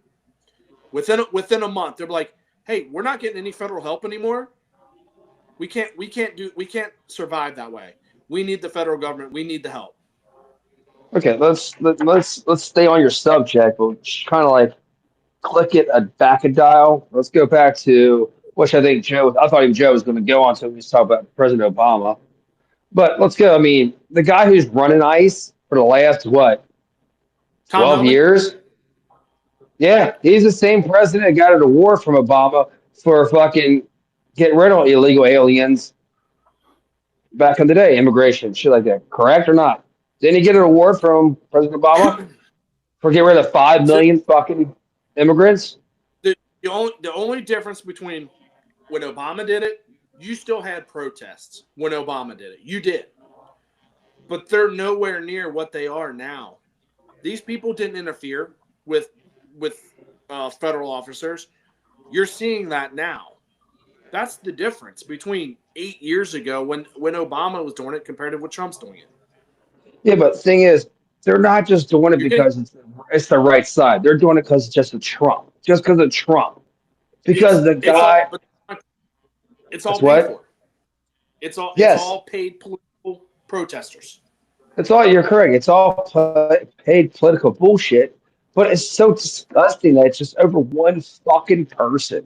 Within a month, they're like, hey, we're not getting any federal help anymore. We can't survive that way. We need the federal government. We need the help. okay. Let's stay on your subject, but kind of like click it back a dial. Let's go back to which I think I thought even Joe was going to go on to. We was talking about President Obama, but let's go. I mean, the guy who's running ICE for the last 12 years. Yeah, he's the same president that got an award from Obama for fucking getting rid of illegal aliens back in the day, immigration, shit like that. Correct or not? Didn't he get an award from President Obama for getting rid of 5 million fucking immigrants? The only difference between when Obama did it, you still had protests when Obama did it. You did. But they're nowhere near what they are now. These people didn't interfere with federal officers. You're seeing that now. That's the difference between 8 years ago when Obama was doing it compared to what Trump's doing it. Yeah, but the thing is, they're not just doing it because it's the right side. They're doing it because it's just a Trump. Just because of Trump. Because it's all paid for. It's all paid political protesters. It's all, you're correct. It's all paid political bullshit. But it's so disgusting that it's just over one fucking person.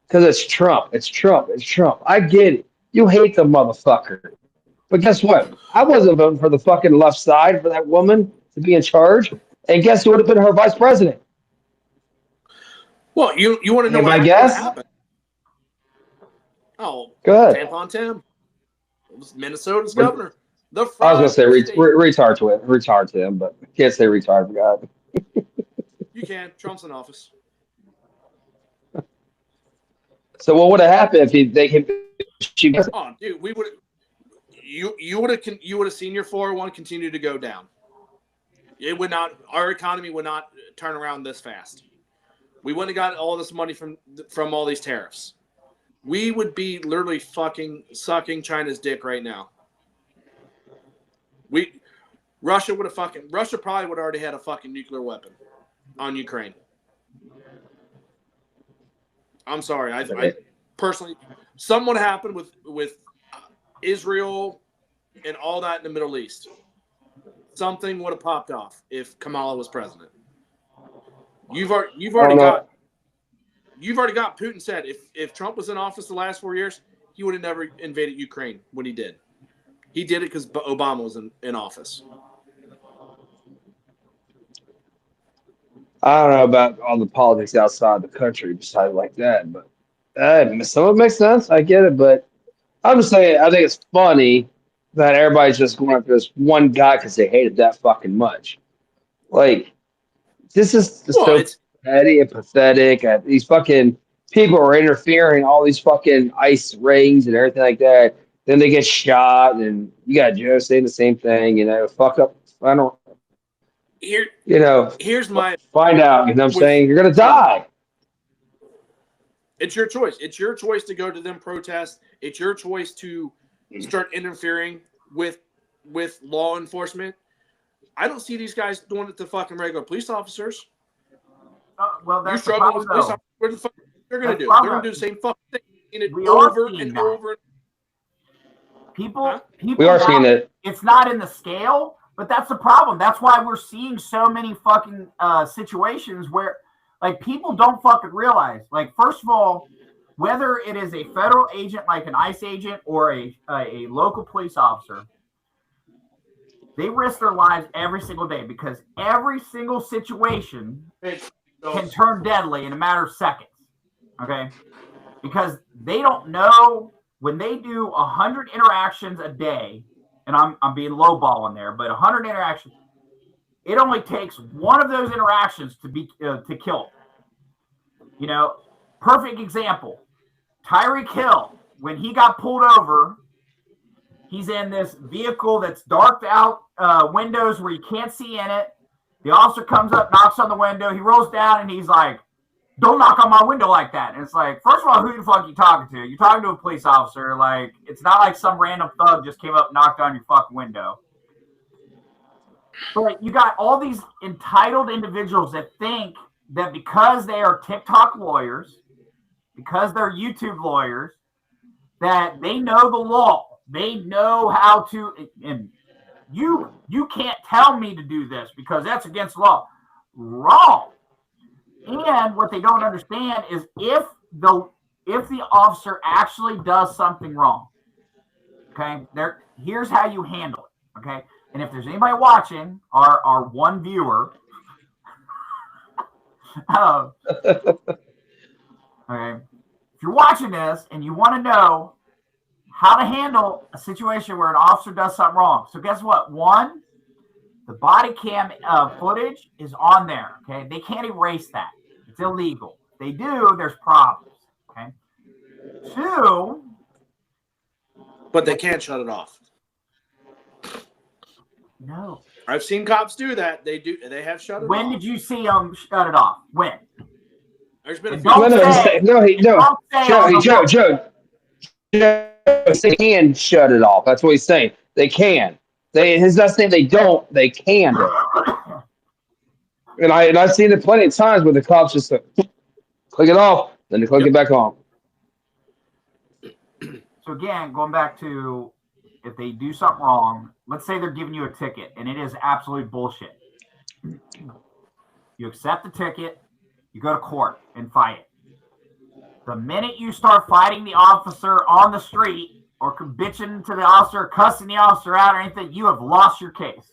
Because it's Trump. It's Trump. It's Trump. I get it. You hate the motherfucker. But guess what? I wasn't voting for the fucking left side for that woman to be in charge. And guess who would have been her vice president? Well, you want to know what happened? Oh, go ahead. Tampon Tim. It was Minnesota's governor. I was going to say retard to him, but I can't say retard for God. You can. Trump's in office. So what would have happened if they could? Oh, dude, we would. You would have seen your 401 continue to go down. It would not. Our economy would not turn around this fast. We wouldn't have got all this money from all these tariffs. We would be literally fucking sucking China's dick right now. Russia probably would have already had a fucking nuclear weapon on Ukraine. I'm sorry. I personally, something would have happened with Israel and all that in the Middle East. Something would have popped off if Kamala was president. You've already got Putin said if Trump was in office the last 4 years, he would have never invaded Ukraine when he did. He did it because Obama was in office. I don't know about all the politics outside the country besides like that, but some of it makes sense. I get it, but I'm just saying I think it's funny that everybody's just going after this one guy because they hated that fucking much. Like, this is just so petty and pathetic. These fucking people are interfering, all these fucking ICE rings and everything like that. Then they get shot, and you got Joe saying the same thing. Fuck up. I don't. Here's my find out. You know what I'm saying? You're gonna die. It's your choice. It's your choice to go to them protests. It's your choice to start interfering with law enforcement. I don't see these guys doing it to fucking regular police officers. Well, that's you're struggling with police officers. What the fuck they're gonna do? They're gonna do the same fucking thing. Over and over. People we are seeing it. It's not in the scale, but that's the problem. That's why we're seeing so many fucking situations where, like, people don't fucking realize. Like, first of all, whether it is a federal agent like an ICE agent or a local police officer, they risk their lives every single day because every single situation can turn deadly in a matter of seconds. Okay? Because they don't know. When they do 100 interactions a day, and I'm being lowballing there, but 100 interactions, it only takes one of those interactions to kill. Perfect example. Tyreek Hill, when he got pulled over, he's in this vehicle that's darked out windows where you can't see in it. The officer comes up, knocks on the window. He rolls down and he's like, "Don't knock on my window like that." And it's like, first of all, who the fuck are you talking to? You're talking to a police officer. Like, it's not like some random thug just came up and knocked on your fucking window. But you got all these entitled individuals that think that because they are TikTok lawyers, because they're YouTube lawyers, that they know the law. They know how to, and you can't tell me to do this because that's against the law. Wrong. And what they don't understand is if the officer actually does something wrong, okay, here's how you handle it, okay? And if there's anybody watching, our one viewer, okay, if you're watching this and you want to know how to handle a situation where an officer does something wrong, so guess what? One, the body cam footage is on there, okay? They can't erase that. It's illegal. If they do, there's problems, okay? Two, But they can't shut it off. no. I've seen cops do that. They have shut it off. When did you see them shut it off? When? There's been a And few. don't say- Joe, they can shut it off. That's what he's saying. They can. He's not saying they don't. They can. And I've seen it plenty of times where the cops just click it off, then they click it back on. So again, going back to if they do something wrong, let's say they're giving you a ticket and it is absolute bullshit. You accept the ticket, you go to court and fight it. The minute you start fighting the officer on the street or bitching to the officer, cussing the officer out or anything, you have lost your case.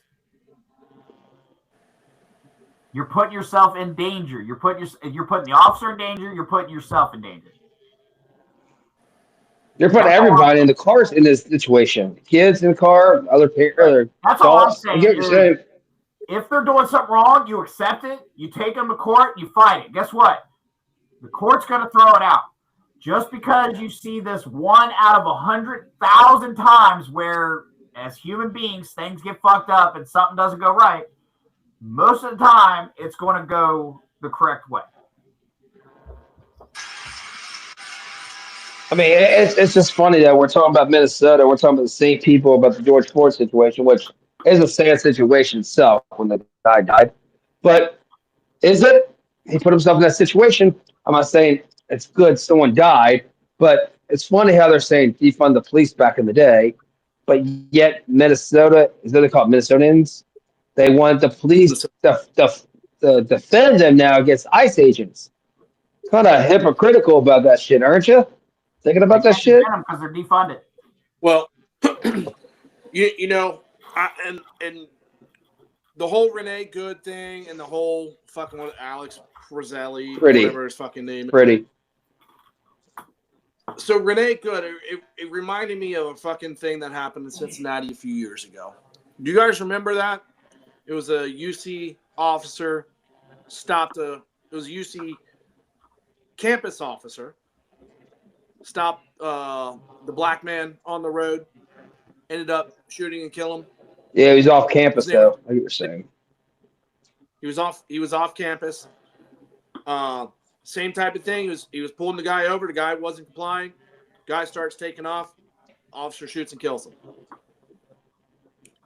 You're putting yourself in danger. You're putting the officer in danger. You're putting yourself in danger. They're putting everybody in the cars in this situation. Kids in the car, other parents. That's all I'm saying. I get what you're saying. If they're doing something wrong, you accept it. You take them to court. You fight it. Guess what? The court's going to throw it out. Just because you see this 1 out of 100,000 times where, as human beings, things get fucked up and something doesn't go right, most of the time, it's going to go the correct way. I mean, it's just funny that we're talking about Minnesota. We're talking about the same people about the George Floyd situation, which is a sad situation itself when the guy died. But is it? He put himself in that situation. I'm not saying it's good someone died, but it's funny how they're saying defund the police back in the day, but yet Minnesota, is that they call it Minnesotans? They want the police to defend them now against ICE agents. Kind of hypocritical about that shit, aren't you? Thinking about that shit? Because they're defunded. Well, you know, and the whole Renee Good thing and the whole fucking Alex Roselli, whatever his fucking name is. So Renee Good, it reminded me of a fucking thing that happened in Cincinnati a few years ago. Do you guys remember that? It was a UC officer it was a UC campus officer stopped the black man on the road, ended up shooting and killing him. Yeah, he was off campus though, like you were saying. He was off campus. Same type of thing. He was pulling the guy over. The guy wasn't complying. Guy starts taking off. Officer shoots and kills him.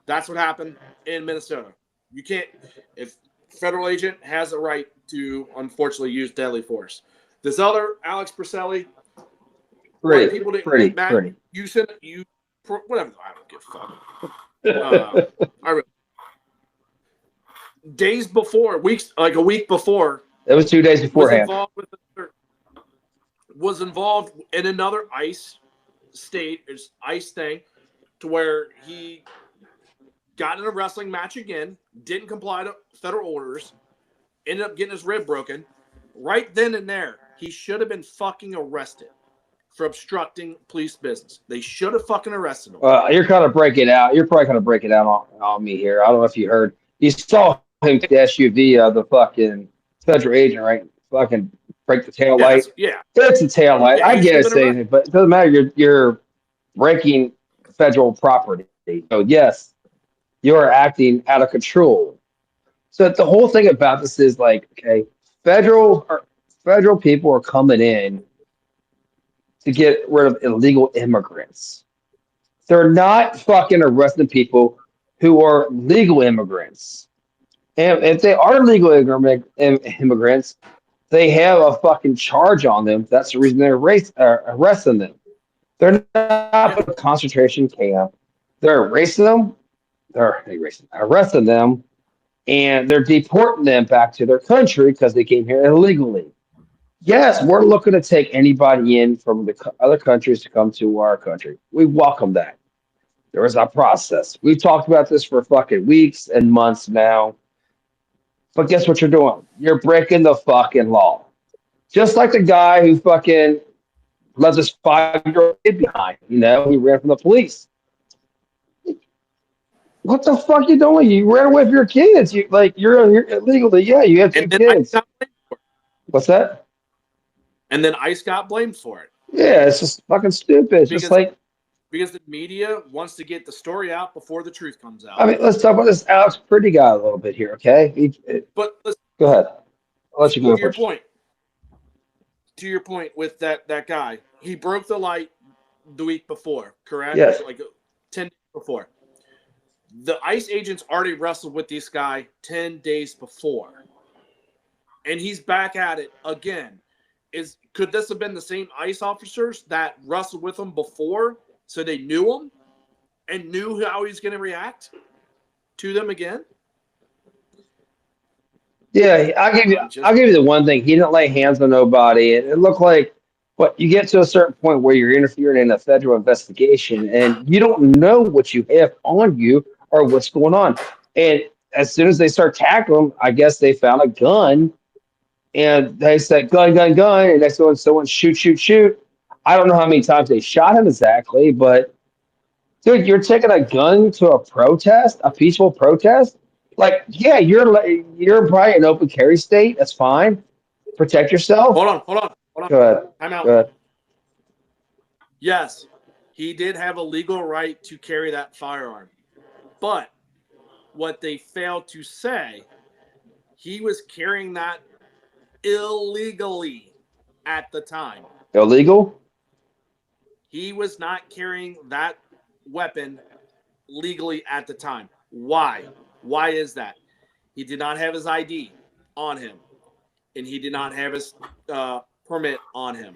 That's what happened in Minnesota. You can't, if federal agent has a right to, unfortunately, use deadly force. This other Alex Perselli, Pretty. You said whatever. I don't give a fuck. Days before, like a week before. That was 2 days beforehand. Was involved in another ICE thing, to where he got in a wrestling match again, didn't comply to federal orders, ended up getting his rib broken. Right then and there, he should have been fucking arrested for obstructing police business. They should have fucking arrested him. You're kind of breaking out. You're probably kind of breaking out on me here. I don't know if you heard. You saw him take the SUV of the fucking federal agent, right? Fucking break the tail Yeah, light. yeah. It's a tail light. Yeah, I he get it, should've been saying, but it doesn't matter. You're breaking federal property. So yes, you are acting out of control. So the whole thing about this is like, okay, federal people are coming in to get rid of illegal immigrants. They're not fucking arresting people who are legal immigrants. And if they are legal immigrants, they have a fucking charge on them. That's the reason they're arresting them. They're not in a concentration camp. They're erasing them. Arresting them, and they're deporting them back to their country because they came here illegally. Yes, we're looking to take anybody in from the other countries to come to our country. We welcome that. There is a process. We've talked about this for fucking weeks and months now. But guess what you're doing? You're breaking the fucking law. Just like the guy who fucking left his 5-year-old kid behind. He ran from the police. What the fuck you doing? You ran away with your kids. You're illegally. Yeah, you have 2 And then kids. What's that? And then ICE got blamed for it. Yeah, it's just fucking stupid. It's just like, because the media wants to get the story out before the truth comes out. I mean, let's talk about this Alex Pretty guy a little bit here, okay? But go ahead. I'll let you go first. To your point with that guy, he broke the light the week before, correct? Yes. Like 10 days before. The ICE agents already wrestled with this guy 10 days before. And he's back at it again. Could this have been the same ICE officers that wrestled with him before, so they knew him and knew how he's going to react to them again? Yeah, I'll give you the one thing. He didn't lay hands on nobody. It looked like you get to a certain point where you're interfering in a federal investigation and you don't know what you have on you or what's going on. And as soon as they start tackling him, I guess they found a gun and they said, gun, gun, gun. And next one, someone shoot, shoot, shoot. I don't know how many times they shot him exactly, but dude, you're taking a gun to a protest, a peaceful protest? Like, yeah, you're probably an open carry state. That's fine. Protect yourself. Hold on. Go ahead. I'm out. Go ahead. Yes, he did have a legal right to carry that firearm. But what they failed to say, he was carrying that illegally at the time. Illegal? He was not carrying that weapon legally at the time. Why? Why is that? He did not have his ID on him, and he did not have his permit on him.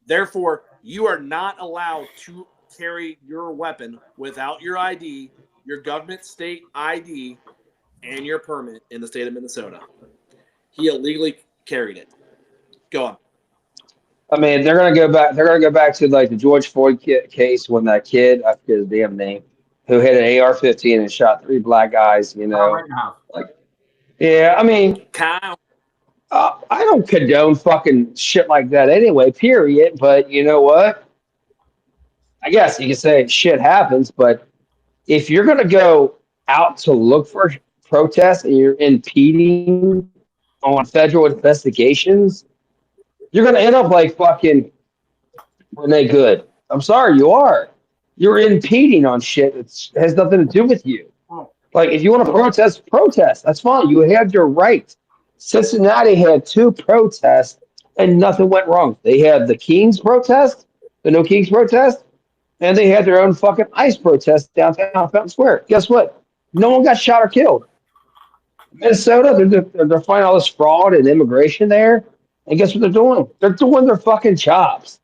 Therefore, you are not allowed to carry your weapon without your ID, your government state ID, and your permit in the state of Minnesota. He illegally carried it. Go on. I mean, they're gonna go back. They're gonna go back to like the George Floyd case when that kid, I forget his damn name, who hit an AR-15 and shot 3 black guys. Yeah. I mean, Kyle. I don't condone fucking shit like that anyway. Period. But you know what? I guess you can say shit happens. But if you're gonna go out to look for protests and you're impeding on federal investigations, you're going to end up like fucking Renee Good. I'm sorry, you are. You're impeding on shit that has nothing to do with you. Like, if you want to protest. That's fine. You have your right. Cincinnati had 2 protests and nothing went wrong. They had the Kings protest, the No Kings protest, and they had their own fucking ICE protest downtown Fountain Square. Guess what? No one got shot or killed. Minnesota, they're finding all this fraud and immigration there. And guess what they're doing? They're doing their fucking jobs.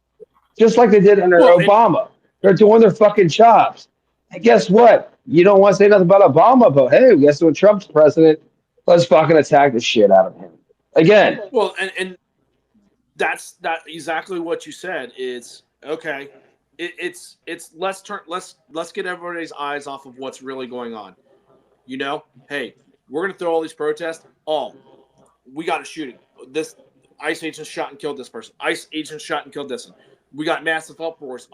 Just like they did under Obama. They're doing their fucking jobs. And guess what? You don't want to say nothing about Obama, but hey, guess what? Trump's president. Let's fucking attack the shit out of him. Again. Well, and that's exactly what you said is, okay, it's let's get everybody's eyes off of what's really going on. You know, hey, we're going to throw all these protests. We got a shooting. This ICE agent shot and killed this person. ICE agent shot and killed this one. We got massive uproars.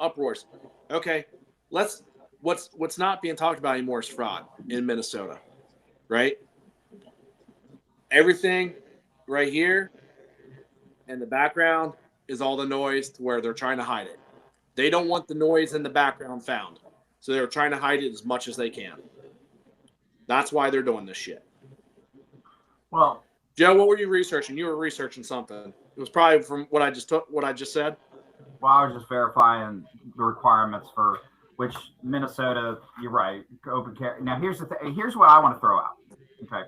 Okay, what's not being talked about anymore is fraud in Minnesota, right? Everything right here and the background is all the noise to where they're trying to hide it. They don't want the noise in the background found. So they're trying to hide it as much as they can. That's why they're doing this shit. Well, Joe, what were you researching? You were researching something. It was probably from what I just said. well, I was just verifying the requirements for which Minnesota. You're right. Open carry. Now here's the thing. Here's what I want to throw out. Okay.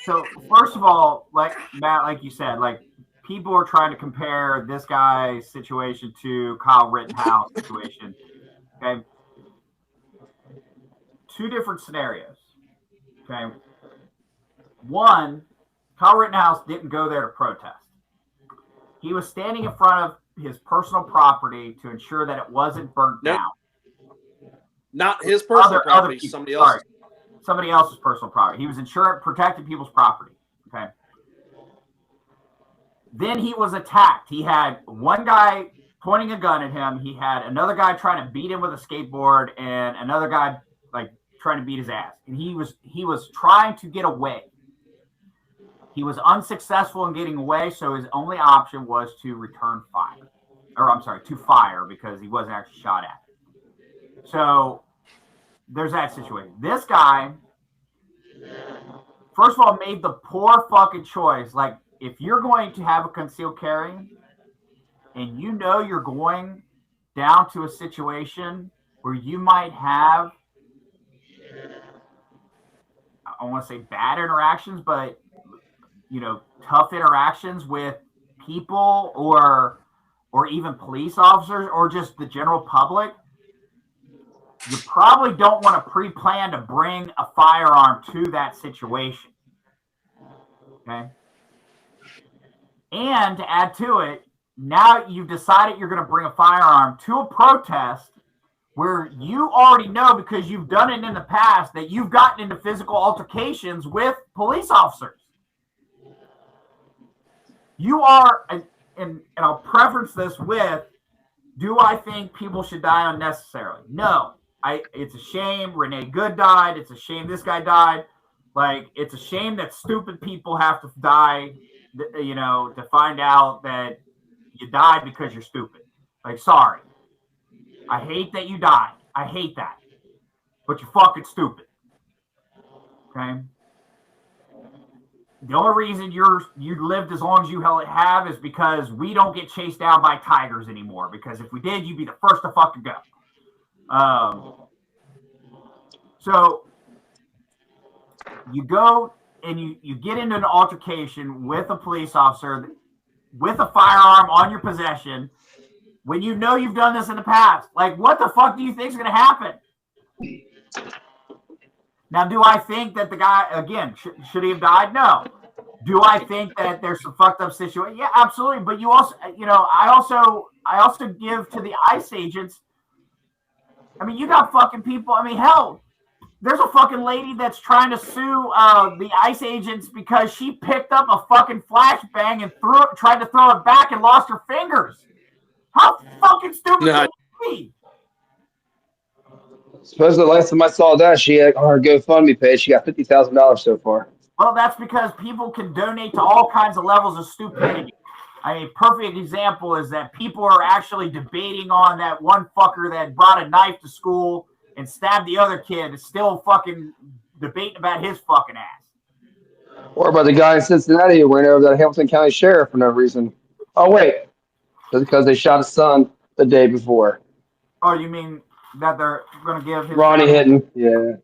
So first of all, like Matt, like you said, like people are trying to compare this guy's situation to Kyle Rittenhouse situation. Okay. Two different scenarios. Okay. One, Kyle Rittenhouse didn't go there to protest. He was standing in front of his personal property to ensure that it wasn't burnt down. Not his personal property, people, somebody else's. Somebody else's personal property. He was protecting people's property. Okay. Then he was attacked. He had one guy pointing a gun at him. He had another guy trying to beat him with a skateboard, and another guy like trying to beat his ass. And he was trying to get away. He was unsuccessful in getting away, so his only option was to return fire. Or I'm sorry, to fire, because he wasn't actually shot at. So there's that situation. This guy, first of all, made the poor fucking choice. Like, if you're going to have a concealed carry and you know you're going down to a situation where you might have, I want to say bad interactions, but tough interactions with people or even police officers or just the general public, you probably don't want to pre-plan to bring a firearm to that situation. Okay. And to add to it, now you've decided you're going to bring a firearm to a protest where you already know, because you've done it in the past, that you've gotten into physical altercations with police officers. You are, and I'll preference this with, do I think people should die unnecessarily? No. It's a shame Renee Good died. It's a shame this guy died. Like, it's a shame that stupid people have to die, to find out that you died because you're stupid. Like, sorry. I hate that you died. I hate that. But you're fucking stupid. Okay? The only reason you lived as long as you have is because we don't get chased down by tigers anymore. Because if we did, you'd be the first to fucking go. So you go and you get into an altercation with a police officer with a firearm on your possession when you know you've done this in the past. Like, what the fuck do you think is going to happen? Now, do I think that the guy, again, should he have died? No. Do I think that there's some fucked up situation? Yeah, absolutely. But you also, I also give to the ICE agents. I mean, you got fucking people. I mean, hell, there's a fucking lady that's trying to sue the ICE agents because she picked up a fucking flashbang and tried to throw it back and lost her fingers. How fucking stupid can you be? Suppose the last time I saw that, she had on her GoFundMe page, she got $50,000 so far. Well, that's because people can donate to all kinds of levels of stupidity. I mean, a perfect example is that people are actually debating on that one fucker that brought a knife to school and stabbed the other kid, is still fucking debating about his fucking ass. Or about the guy in Cincinnati who ran over that Hamilton County sheriff for no reason. Oh, wait. Just because they shot his son the day before. Oh, you mean that they're going to give his Ronnie Hinton? Yeah.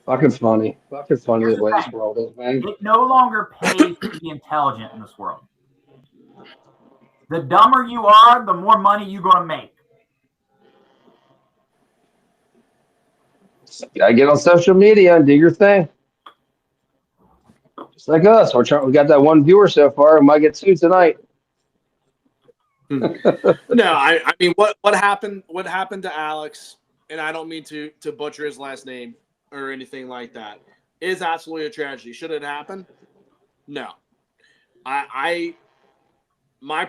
Fucking funny. Fucking funny the way this world is, man. It no longer pays to be intelligent in this world. The dumber you are, the more money you're going to make. You gotta get on social media and do your thing. Just like us. We got that one viewer so far. We might get two tonight. No, I mean, what happened to Alex, and I don't mean to butcher his last name or anything like that, is absolutely a tragedy. Should it happen? No. My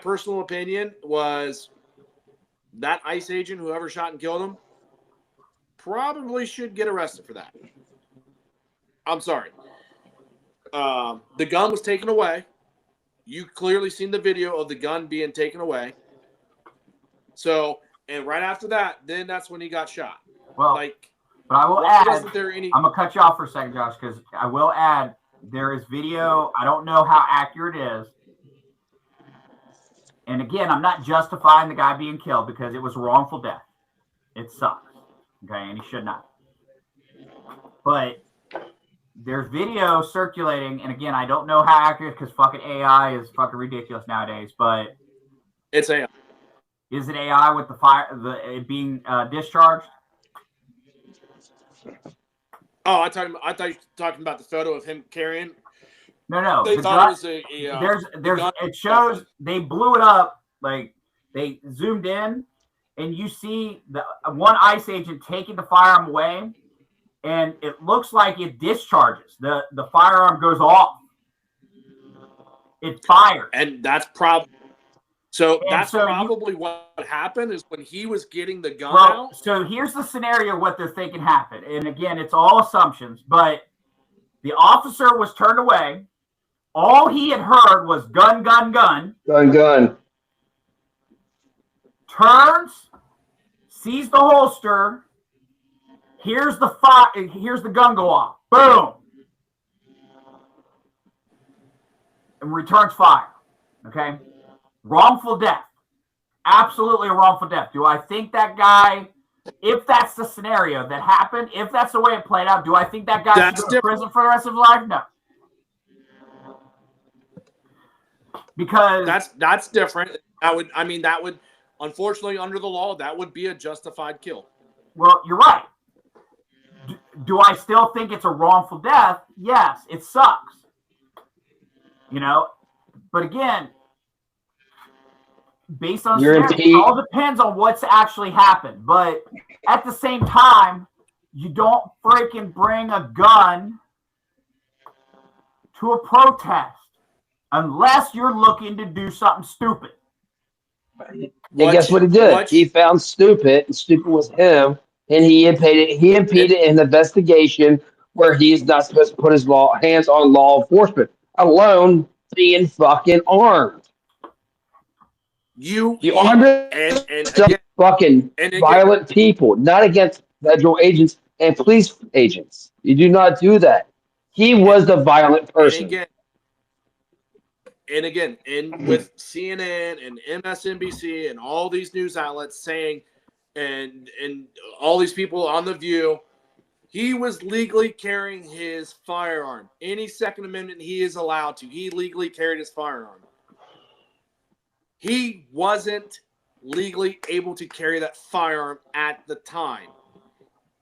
personal opinion was that ICE agent, whoever shot and killed him, probably should get arrested for that. I'm sorry. the gun was taken away. You clearly seen the video of the gun being taken away. So, and right after that, then that's when he got shot. Well, Like, but I will why add, wasn't there any? I'm gonna cut you off for a second, Josh, because I will add there is video. I don't know how accurate it is. And again, I'm not justifying the guy being killed because it was a wrongful death. It sucks. Okay, and he should not. But there's video circulating, and again, I don't know how accurate because fucking AI is fucking ridiculous nowadays. But It's AI. is it AI with the fire, it being discharged? Oh, I thought you were talking about the photo of him carrying. No. They the thought gun- it was a there's gun- it shows they blew it up, like they zoomed in, and you see the one ICE agent taking the firearm away, and it looks like it discharges. The firearm goes off. It fires. and that's probably so. And That's so probably what happened is when he was getting the gun Well, out. so here's the scenario what they're thinking happened. And again, it's all assumptions, but the officer was turned away. All he had heard was gun, gun, gun. Gun. Turns, sees the holster, here's the gun go off. Boom. And returns fire. Okay? Wrongful death. Absolutely a wrongful death. Do I think that guy, if that's the scenario that happened, if that's the way it played out, do I think that guy That's should go to prison for the rest of his life? No. Because That's different. That would unfortunately under the law that would be a justified kill. well, you're right. Do I still think it's a wrongful death? Yes, it sucks. You know, but again, based on You're scenario, it all depends on what's actually happened. But at the same time, you don't freaking bring a gun to a protest unless you're looking to do something stupid. Yeah, guess what he did? What- He found stupid, and stupid was him, and he impeded an investigation where he's not supposed to put his hands on law enforcement, alone being fucking armed. You armed and again, fucking and again- violent people, not against federal agents and police agents. You do not do that. He was the violent person. And again, with CNN and MSNBC and all these news outlets saying, and all these people on The View, he was legally carrying his firearm. Any Second Amendment he is allowed to. He legally carried his firearm. He wasn't legally able to carry that firearm at the time.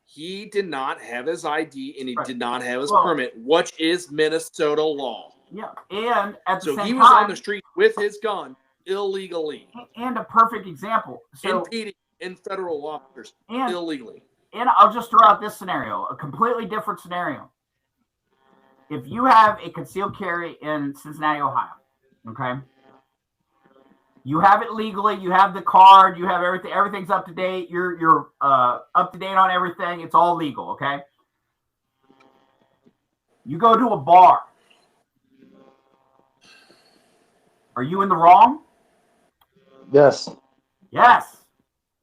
He did not have his ID and he did not have his permit, which is Minnesota law. Yeah, and at the So same he was time, on the street with his gun illegally, and a perfect example. So, impeding in federal officers and illegally. And I'll just throw out this scenario, a completely different scenario. If you have a concealed carry in Cincinnati, Ohio, okay? You have it legally, you have the card, you have everything, everything's up to date, you're up to date on everything, it's all legal, okay? You go to a bar. Are you in the wrong? Yes. Yes.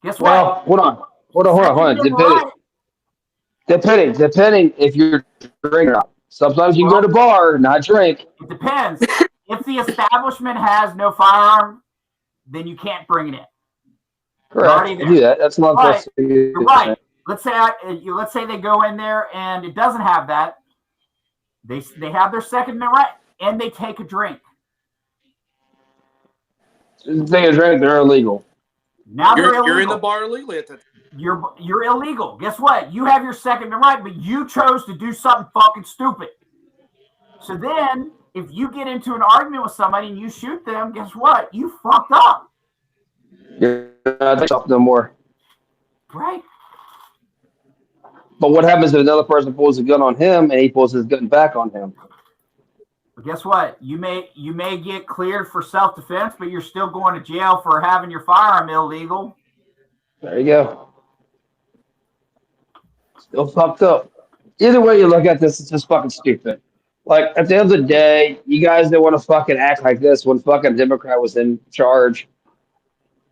Guess Well, what? hold on. Depending if you're drinking or not. Sometimes you can go to bar, not drink. It depends. If the establishment has no firearm, then you can't bring it in. Correct. Already You there. do that. That's not Right. the You're right. Let's say they go in there and it doesn't have that. They have their Second Amendment right, and they take a drink. Take a drink, they're illegal. Now they're illegal. You're in the bar illegally at that. You're illegal. Guess what? You have your Second Amendment right, but you chose to do something fucking stupid. So then, if you get into an argument with somebody and you shoot them, guess what? You fucked up. You're not no more. Right? But what happens if another person pulls a gun on him and he pulls his gun back on him? But guess what? You may get cleared for self-defense, but you're still going to jail for having your firearm illegal. There you go. Still fucked up. Either way you look at this, it's just fucking stupid. Like at the end of the day, you guys don't want to fucking act like this when fucking Democrat was in charge.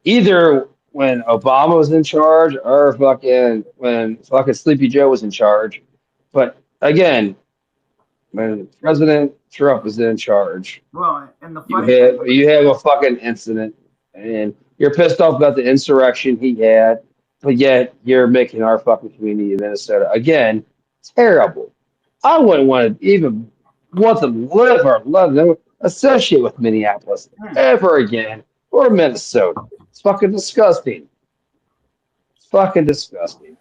Either when Obama was in charge or fucking when fucking Sleepy Joe was in charge. But again, when President Trump was in charge, Well, and the you funny have a fucking incident and you're pissed off about the insurrection he had, but yet you're making our fucking community in Minnesota again terrible. I wouldn't want to even want to live or love them, associate with Minneapolis ever again or Minnesota. It's fucking disgusting. It's fucking disgusting.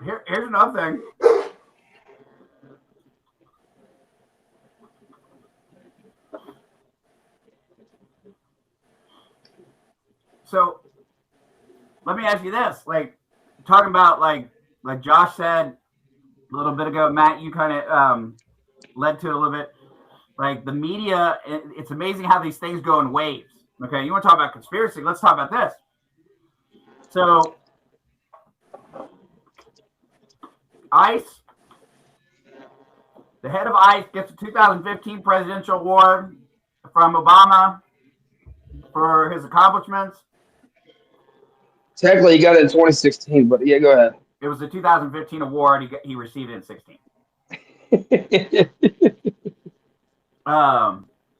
here's another thing. So let me ask you this: like talking about like Josh said a little bit ago, Matt, you kind of led to it a little bit. Like the media, it's amazing how these things go in waves. Okay, you want to talk about conspiracy? Let's talk about this. So ICE, the head of ICE gets a 2015 presidential award from Obama for his accomplishments. Technically, he got it in 2016, but yeah, go ahead. It was a 2015 award. He received it in 16.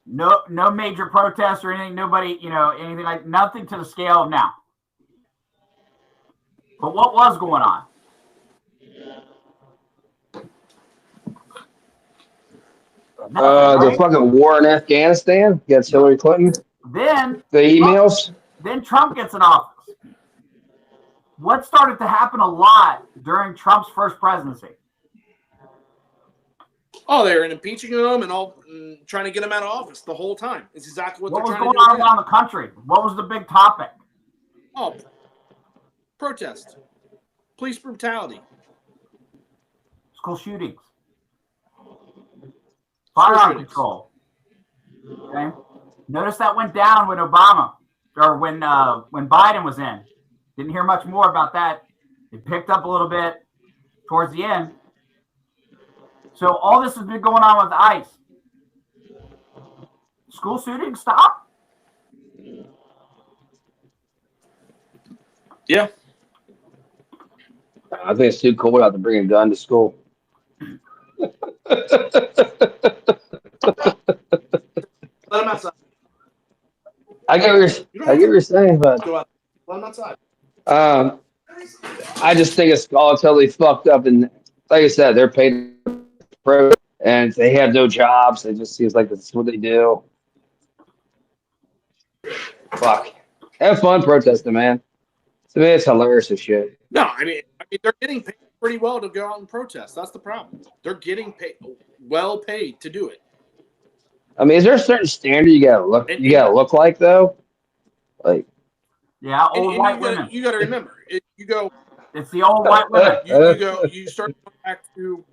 No major protests or anything. Nobody, anything like nothing to the scale of now. But what was going on? The fucking war in Afghanistan against Hillary Clinton. Then The emails. Then Trump gets in office. What started to happen a lot during Trump's first presidency? Oh, they're impeaching him and trying to get him out of office the whole time. It's exactly what What they're was trying going to do. on around the country? What was the big topic? Oh, protest, police brutality, School shootings, firearm shootings. control. Okay. Notice that went down with Obama or when Biden was in. Didn't hear much more about that. It picked up a little bit towards the end. So all this has been going on with ICE. School shootings stop? Yeah. I think it's too cold out to bring a gun to school. Let him outside. I get what you're saying, but Go out. Let him outside. I just think it's all totally fucked up. And like I said, they're paid pro and they have no jobs. It just seems like that's what they do. Fuck. Have fun protesting, man. To me, it's hilarious as shit. No, I mean they're getting paid pretty well to go out and protest. That's the problem. They're getting paid, well paid to do it. I mean, is there a certain standard you gotta look like though? Like, Yeah, old white you women. got to remember, It's the old white women. you start going back to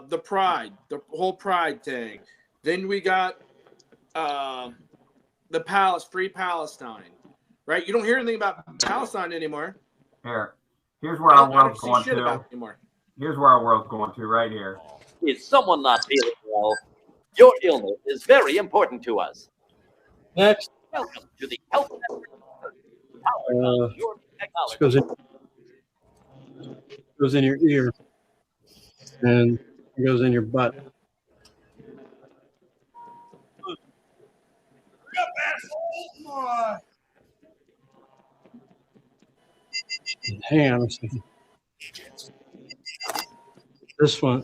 the pride, the whole pride thing. Then we got the Free Palestine, right? You don't hear anything about Palestine anymore. Here's where our I world's don't going see shit to. about it anymore. Here's where our world's going to right here. Is someone not feeling well? Your illness is very important to us. Next, Welcome to the Health Network. Your this technology. goes in your ear, and it goes in your butt. Hang on a second. This one.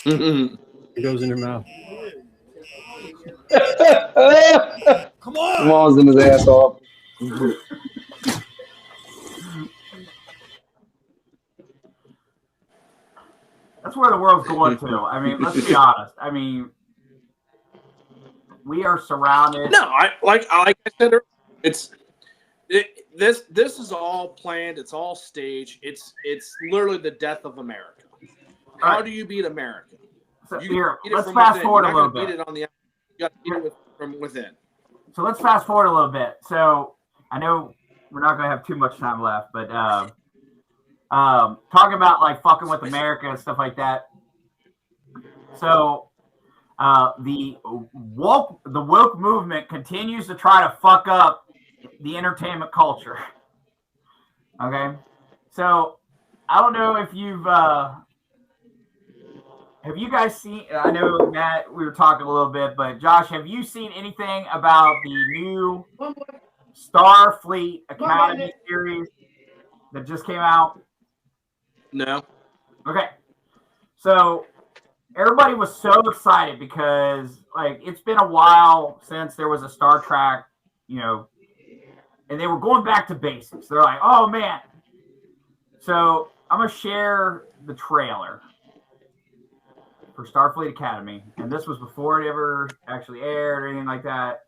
It goes in your mouth. come on, zoom his ass off. That's where the world's going to. I mean, let's be honest. I mean, we are surrounded. No, like I said, this is all planned. It's all staged. It's literally the death of America. How do you beat America? So You here, beat it let's from fast within. forward a You're little not gonna bit. beat it on the outside. You got to beat it from within. So let's fast forward a little bit. So I know we're not going to have too much time left, but talking about like fucking with America and stuff like that. So the woke movement continues to try to fuck up the entertainment culture. Okay, so I don't know if you've have you guys seen? I know Matt, we were talking a little bit, but Josh, have you seen anything about the new Starfleet Academy series that just came out? No. Okay, so everybody was so excited because like it's been a while since there was a Star Trek, you know, and they were going back to basics. They're like, oh man. So I'm gonna share the trailer for Starfleet Academy, and this was before it ever actually aired or anything like that.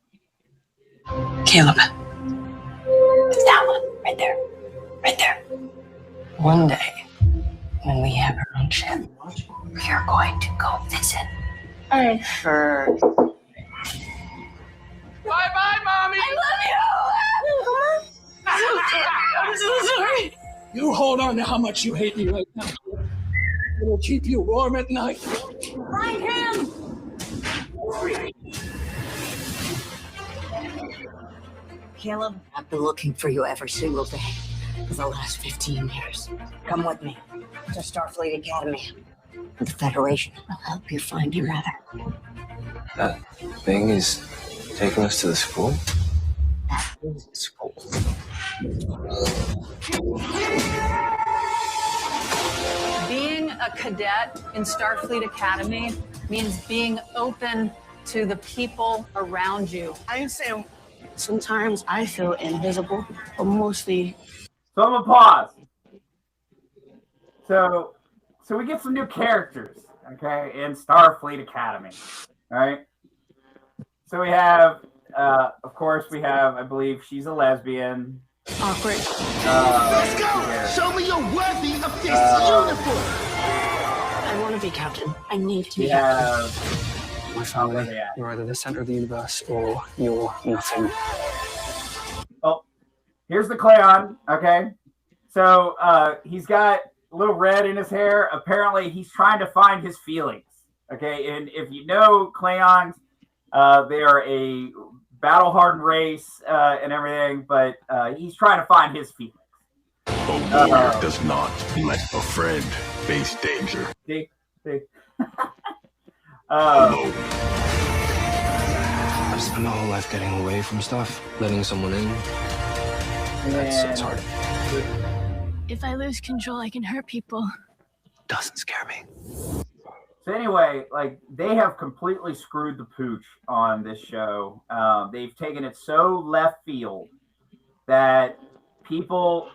Caleb. It's that one right there. Right there. One day, when we have our own ship, we are going to go visit Earth. Bye-bye, Mommy. I love you. I'm so sorry. You hold on to how much you hate me right now. It'll keep you warm at night. Find him. Caleb, I've been looking for you every single day for the last 15 years. Come with me to Starfleet Academy. The Federation will help you find your mother. That thing is taking us to the school? That is school. Being a cadet in Starfleet Academy means being open to the people around you. I say sometimes I feel invisible, but mostly. So I'm gonna pause. So we get some new characters, okay, in Starfleet Academy. All right. So we have, of course, we have, I believe she's a lesbian. Awkward. Let's go! Show me you're worthy of this uniform! I want to be captain. I need to We be captain. have, My family, yeah. you're either the center of the universe or you're nothing. Oh, here's the Kleon, okay? So he's got a little red in his hair. Apparently, he's trying to find his feelings, okay? And if you know Kleons, they are a battle-hardened race and everything, but he's trying to find his feelings. A warrior does not let a friend face danger. See? I've spent my whole life getting away from stuff, letting someone in. It's hard. If I lose control, I can hurt people. Doesn't scare me. So anyway, like they have completely screwed the pooch on this show. They've taken it so left field that people,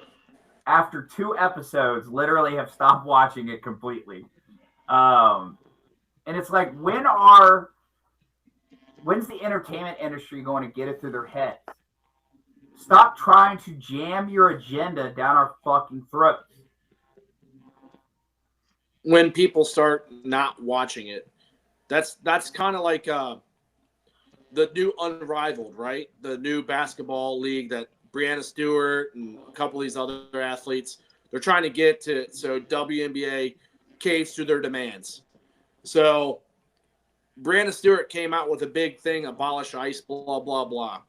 after 2 episodes, literally have stopped watching it completely. And it's like, when's the entertainment industry going to get it through their heads? Stop trying to jam your agenda down our fucking throats. When people start not watching it, that's kind of like the new Unrivaled, right? The new basketball league that Breanna Stewart and a couple of these other athletes, they're trying to get to, so WNBA caves to their demands. So Breanna Stewart came out with a big thing, abolish ICE, blah, blah, blah.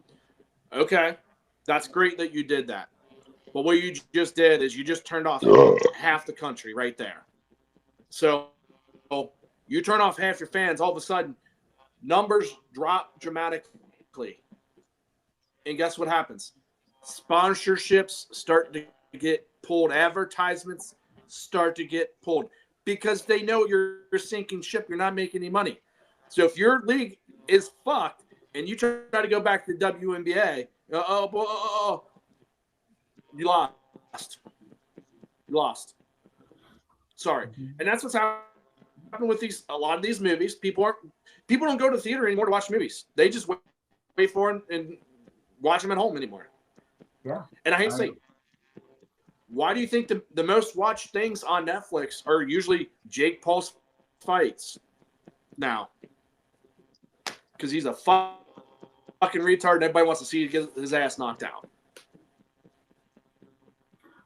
Okay, that's great that you did that. But what you just did is you just turned off half the country right there. So you turn off half your fans, all of a sudden, numbers drop dramatically. And guess what happens? Sponsorships start to get pulled. Advertisements start to get pulled because they know you're sinking ship. You're not making any money. So if your league is fucked and you try to go back to the WNBA, you lost. You lost. Sorry. And that's what's happening with a lot of these movies. People don't go to the theater anymore to watch movies. They just wait for them and watch them at home anymore. Yeah. And I hate to say, why do you think the most watched things on Netflix are usually Jake Paul's fights now? Because he's a fucking retard and everybody wants to see him get his ass knocked out.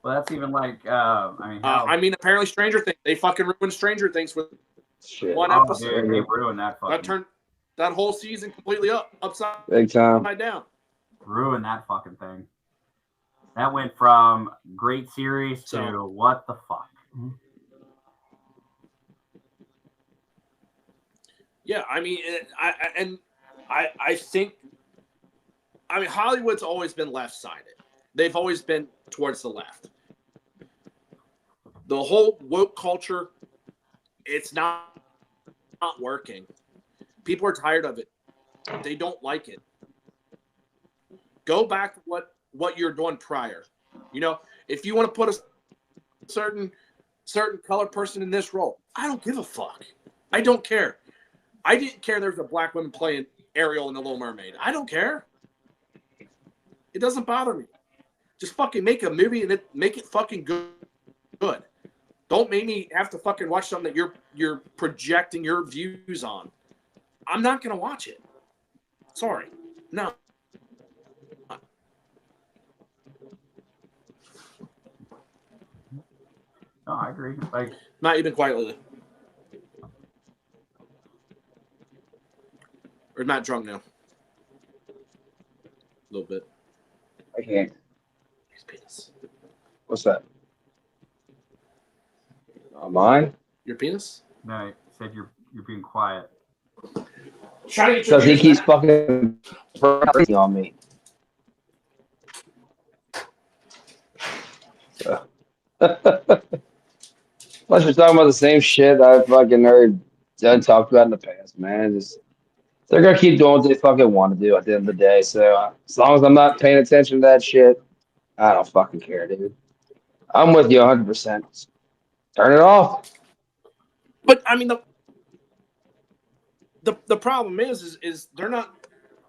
Well, that's even like, I mean, apparently Stranger Things. They fucking ruined Stranger Things with one Oh, episode. dude, they ruined that fucking. That turned that whole season completely upside Big time. down. Ruined that fucking thing. That went from great series to what the fuck. Yeah, I mean, I think, I mean, Hollywood's always been left-sided. They've always been towards the left. The whole woke culture, it's not working. People are tired of it. They don't like it. Go back to what you're doing prior. You know, if you want to put a certain colored person in this role, I don't give a fuck. I don't care. I didn't care there's a black woman playing Ariel in The Little Mermaid. I don't care. It doesn't bother me. Just fucking make a movie and make it fucking good. Don't make me have to fucking watch something that you're projecting your views on. I'm not gonna watch it. Sorry. No. No, I agree. Like, not even quite lately. Or Matt drunk now? A little bit. I can't. His penis. What's that? Mine? Your penis? no, you said you're being quiet. Because he keeps fucking on me. Plus, we're talking about the same shit I fucking heard done talked about in the past, man. Just they're gonna keep doing what they fucking want to do at the end of the day. So as long as I'm not paying attention to that shit, I don't fucking care, dude. I'm with you 100%. Turn it off. But I mean, the problem is they're not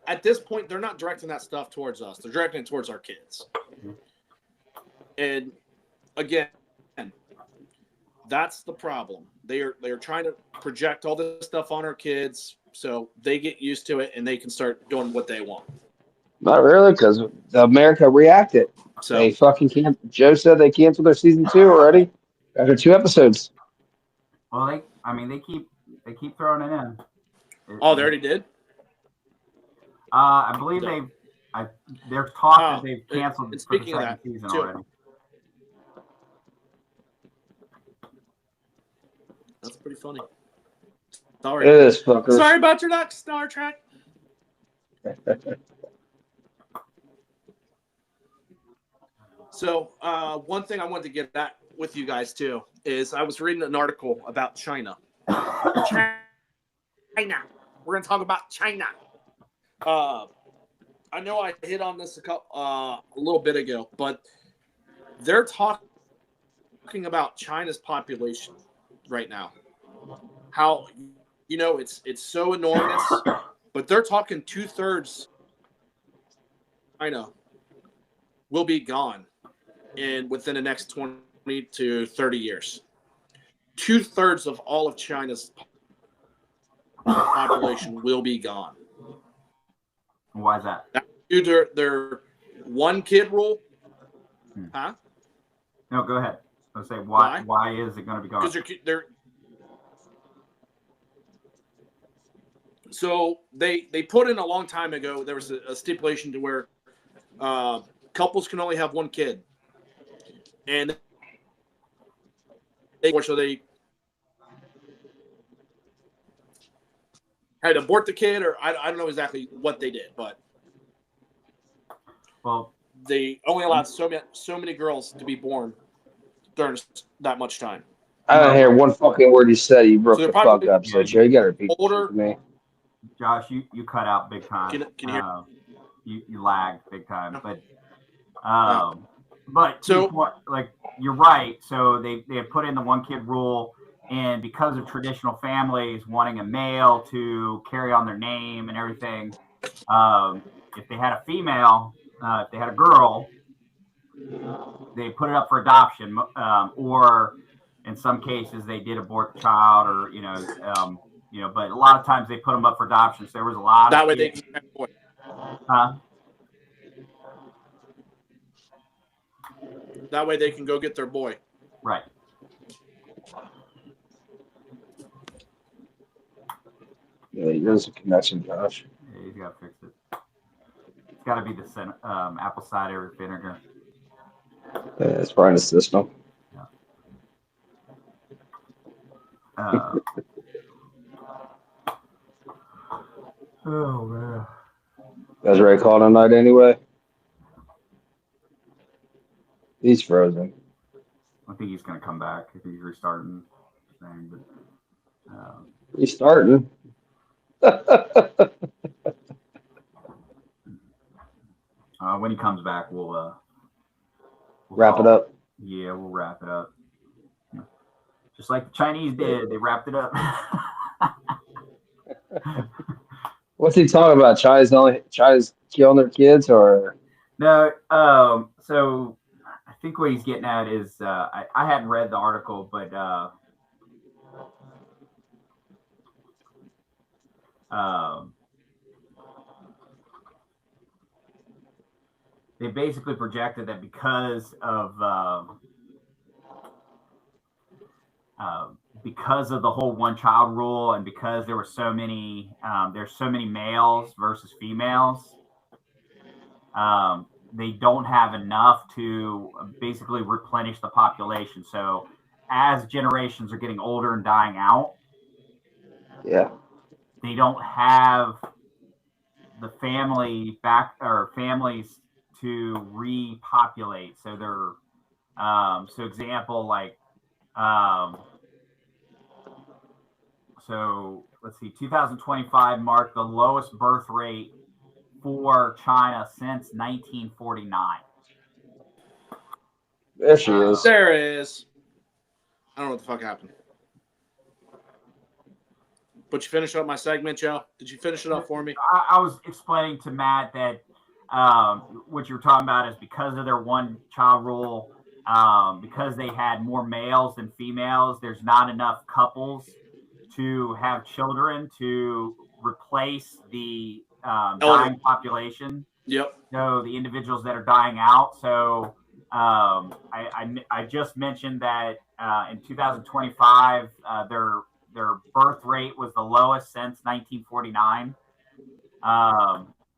at this point. They're not directing that stuff towards us. They're directing it towards our kids. And again, that's the problem. They are trying to project all this stuff on our kids so they get used to it and they can start doing what they want. Not really, because America reacted. So they fucking can't. Joe said they canceled their season 2 already after 2 episodes. Well, they keep throwing it in. Oh, they already did? I believe there's talk that they've canceled and for the speaking of second that, season too. already. That's pretty funny. Sorry. It is, fuckers. Sorry about your luck, Star Trek. So, one thing I wanted to get at with you guys too is I was reading an article about China. China. We're gonna talk about China. I know I hit on this a little bit ago, but they're talking about China's population right now. How, you know, it's so enormous, but they're talking 2/3 China will be gone within the next 20 to 30 years. 2/3 of all of China's population will be gone. Why is that? Due to their one kid rule. Huh? No, go ahead. Let's say why is it going to be gone? Because they're so they put in a long time ago. There was a stipulation to where couples can only have one kid, and they had to abort the kid, or I don't know exactly what they did, but they only allowed so many girls to be born during that much time. I didn't hear one fucking word you said. You broke So the fuck up. So Joe, you gotta repeat older, for me. Josh, you cut out big time. Can you hear? You lagged big time, but so like you're right. So they had put in the one kid rule, and because of traditional families wanting a male to carry on their name and everything, if they had a female, if they had a girl, they put it up for adoption, or in some cases they did abort the child, or but a lot of times they put them up for adoption. So there was a lot that of way kids. they can. That way they can go get their boy. Right. Yeah, there's a connection, Josh. Yeah, he's got to fix it. It's got to be the apple cider vinegar. Yeah, it's probably in the system. Oh man. You guys ready to call it a night anyway? He's frozen. I think he's going to come back. I think he's restarting. But, He's starting. when he comes back, we'll Wrap it up. Yeah, we'll wrap it up. Just like the Chinese did, they wrapped it up. What's he talking about? China's killing their kids, or no? So I think what he's getting at is I hadn't read the article, but they basically projected that because of the whole one-child rule, and because there were so many males versus females, they don't have enough to basically replenish the population. So as generations are getting older and dying out, yeah, they don't have the families to repopulate. So they're so example, like so let's see, 2025 marked the lowest birth rate for China since 1949. there she is. There is. I don't know what the fuck happened. But you finished up my segment, Joe? Did you finish it up for me? I was explaining to Matt that what you're talking about is because of their one-child rule, because they had more males than females, there's not enough couples to have children to replace the dying population. Yep. So the individuals that are dying out. So I just mentioned that in 2025, their birth rate was the lowest since 1949,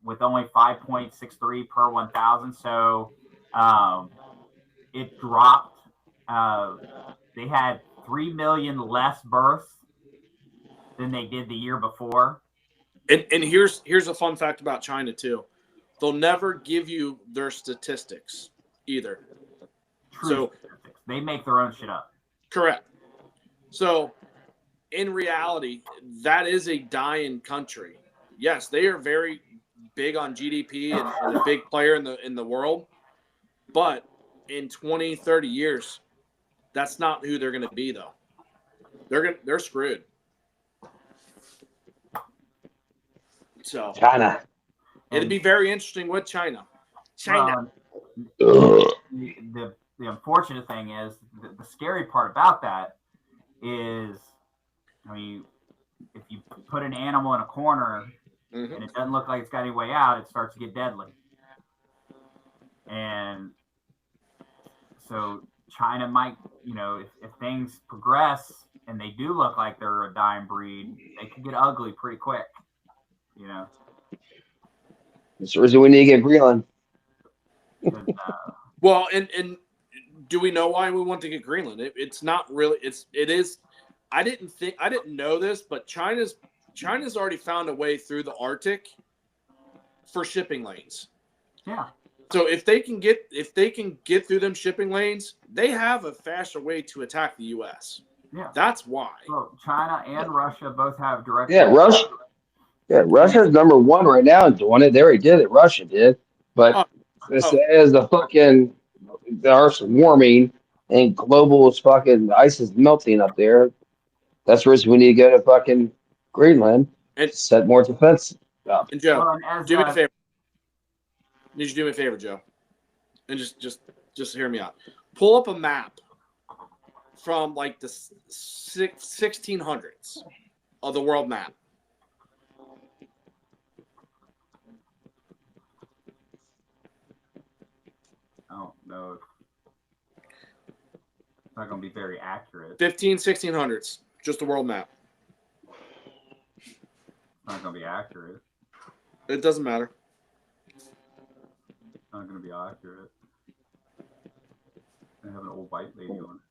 with only 5.63 per 1,000. So it dropped. They had 3 million less births than they did the year before. And here's a fun fact about China too. They'll never give you their statistics either. True statistics. They make their own shit up. Correct. So in reality, that is a dying country. Yes, they are very big on GDP and a big player in the world. But in 20, 30 years, that's not who they're going to be, though. They're screwed. So China. It'd be very interesting with China. The unfortunate thing is the scary part about that is, I mean, if you put an animal in a corner and it doesn't look like it's got any way out, it starts to get deadly. And so China might, if things progress and they do look like they're a dying breed, they could get ugly pretty quick. So we need to get Greenland. Well, and do we know why we want to get Greenland? It's not really. It is. I didn't know this, but China's already found a way through the Arctic for shipping lanes. Yeah. So if they can get through them shipping lanes, they have a faster way to attack the U.S. Yeah. That's why. So China and Russia both have direct. Yeah, Russia. Yeah, Russia's number one right now in doing it. They already did it. Russia did, but as the fucking the Earth's warming and global fucking ice is melting up there, that's where we need to go to fucking Greenland and set more defense up. And Joe, do me a favor. Need you to do me a favor, Joe, and just hear me out. Pull up a map from like the 1600s of the world map. Oh no. not going to be very accurate. 1600s. Just the world map. It's not going to be accurate. It doesn't matter. It's not going to be accurate. They have an old white lady on it.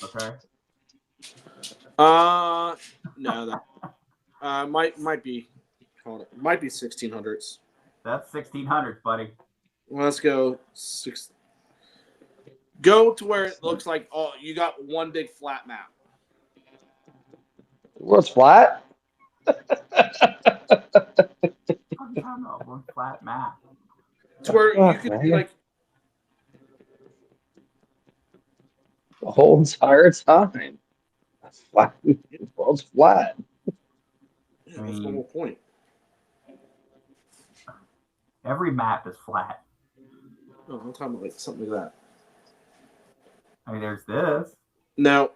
Okay. No, that might be 1600s. That's 1600s, buddy. Well, let's go Go to where it looks like you got one big flat map. What's flat? What are you talking about? One flat map. To where you could be like the whole entire time. Flat. The world's flat. Yeah, that's the whole point. Every map is flat. Oh, I'm talking about like something like that. I mean, there's this. No.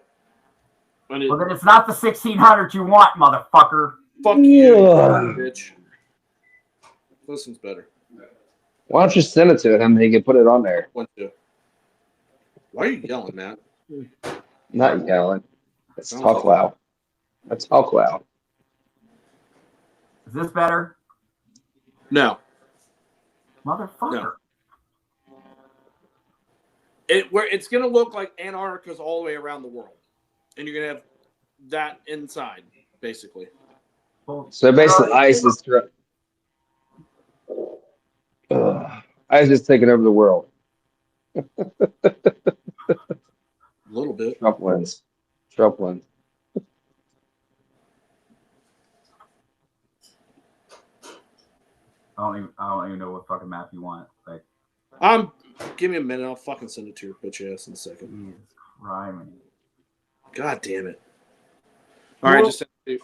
Well, then it's not the 1600s you want, motherfucker. Fuck you, bitch. This one's better. Why don't you send it to him and he can put it on there? Why are you yelling, Matt? Not yelling. It's talk loud. That's talk loud. Is this better? No. Motherfucker. No. It's gonna look like Antarctica's all the way around the world, and you're gonna have that inside, basically. So basically, ice is ice is taking over the world. A little bit. Trump wins. Trump wins. I don't even know what fucking map you want. Like, give me a minute. I'll fucking send it to your bitch ass in a second. Jesus Christ. God damn it! All right,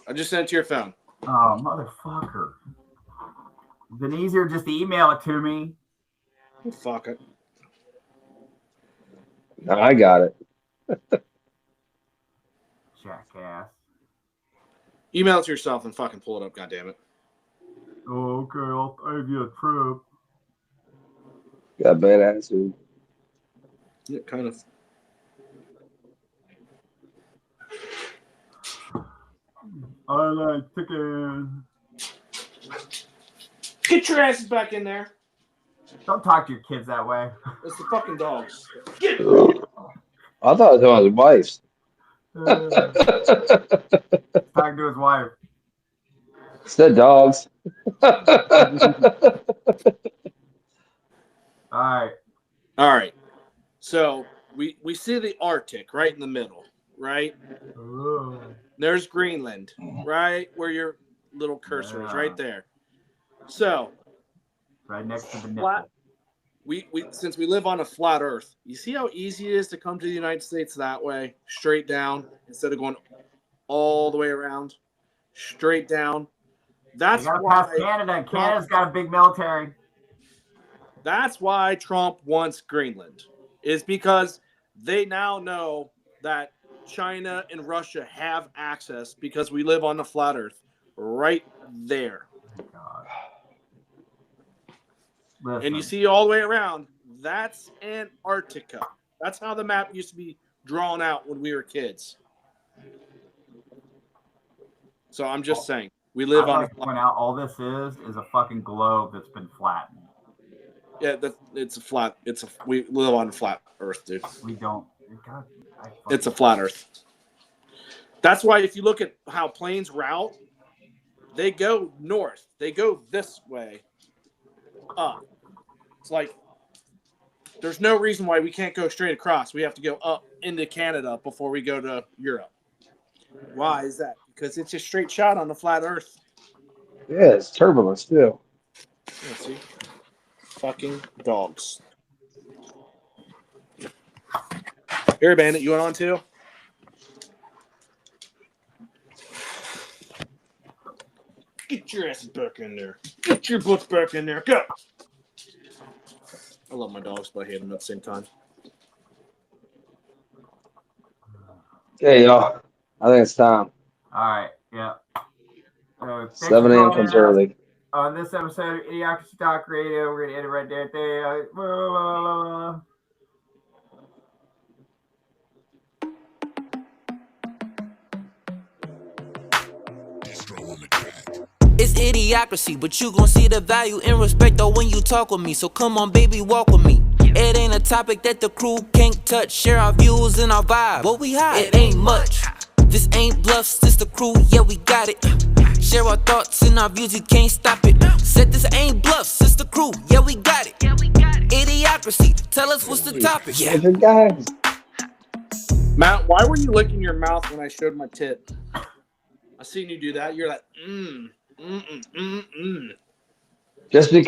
I just sent it to your phone. Oh, motherfucker. Been easier just to email it to me. Fuck it. No, I got it. Jackass. Email it to yourself and fucking pull it up. God damn it. Oh, okay, I'll give you a trip. Got a bad attitude. Yeah, kind of. I like chicken. Get your asses back in there. Don't talk to your kids that way. It's the fucking dogs. I thought it was his wife's. Talking to his wife. Said dogs. All right. So we see the Arctic right in the middle, right? Ooh. There's Greenland, right where your little cursor is, right there. So right next to the nipple. flat. We since we live on a flat Earth, you see how easy it is to come to the United States that way, straight down, instead of going all the way around, straight down. That's You gotta why pass Canada, and Canada's got a big military. That's why Trump wants Greenland, is because they now know that China and Russia have access because we live on the flat Earth right there. Listen, And you see all the way around, that's Antarctica. That's how the map used to be drawn out when we were kids. So I'm just saying, we live I'd on like to point out all this is a fucking globe that's been flattened. we live on a flat Earth, dude. We don't. God, It's a flat Earth. That's why if you look at how planes route, they go north. They go this way up. It's like there's no reason why we can't go straight across. We have to go up into Canada before we go to Europe. Why is that? Because it's a straight shot on the flat Earth. Yeah, it's turbulence too. Let's see. Fucking dogs. Here, Bandit, you went on too? Get your ass back in there. Get your butts back in there. Go. I love my dogs, but I hate them at the same time. Hey, y'all. I think it's time. All right. Yeah. 7 a.m. comes early. On this episode of Idiocracy Talk Radio, we're going to end it right there. It's idiocracy, but you gon' see the value and respect though when you talk with me. So come on, baby, walk with me. It ain't a topic that the crew can't touch. Share our views and our vibe. What we hide? It ain't much. This ain't bluffs, this the crew, yeah, we got it. Share our thoughts and our views, you can't stop it. Said this ain't bluffs, it's the crew, yeah, we got it. Idiocracy, tell us what's the topic. Yeah. Matt, why were you licking your mouth when I showed my tit? I seen you do that. You're like, Just because.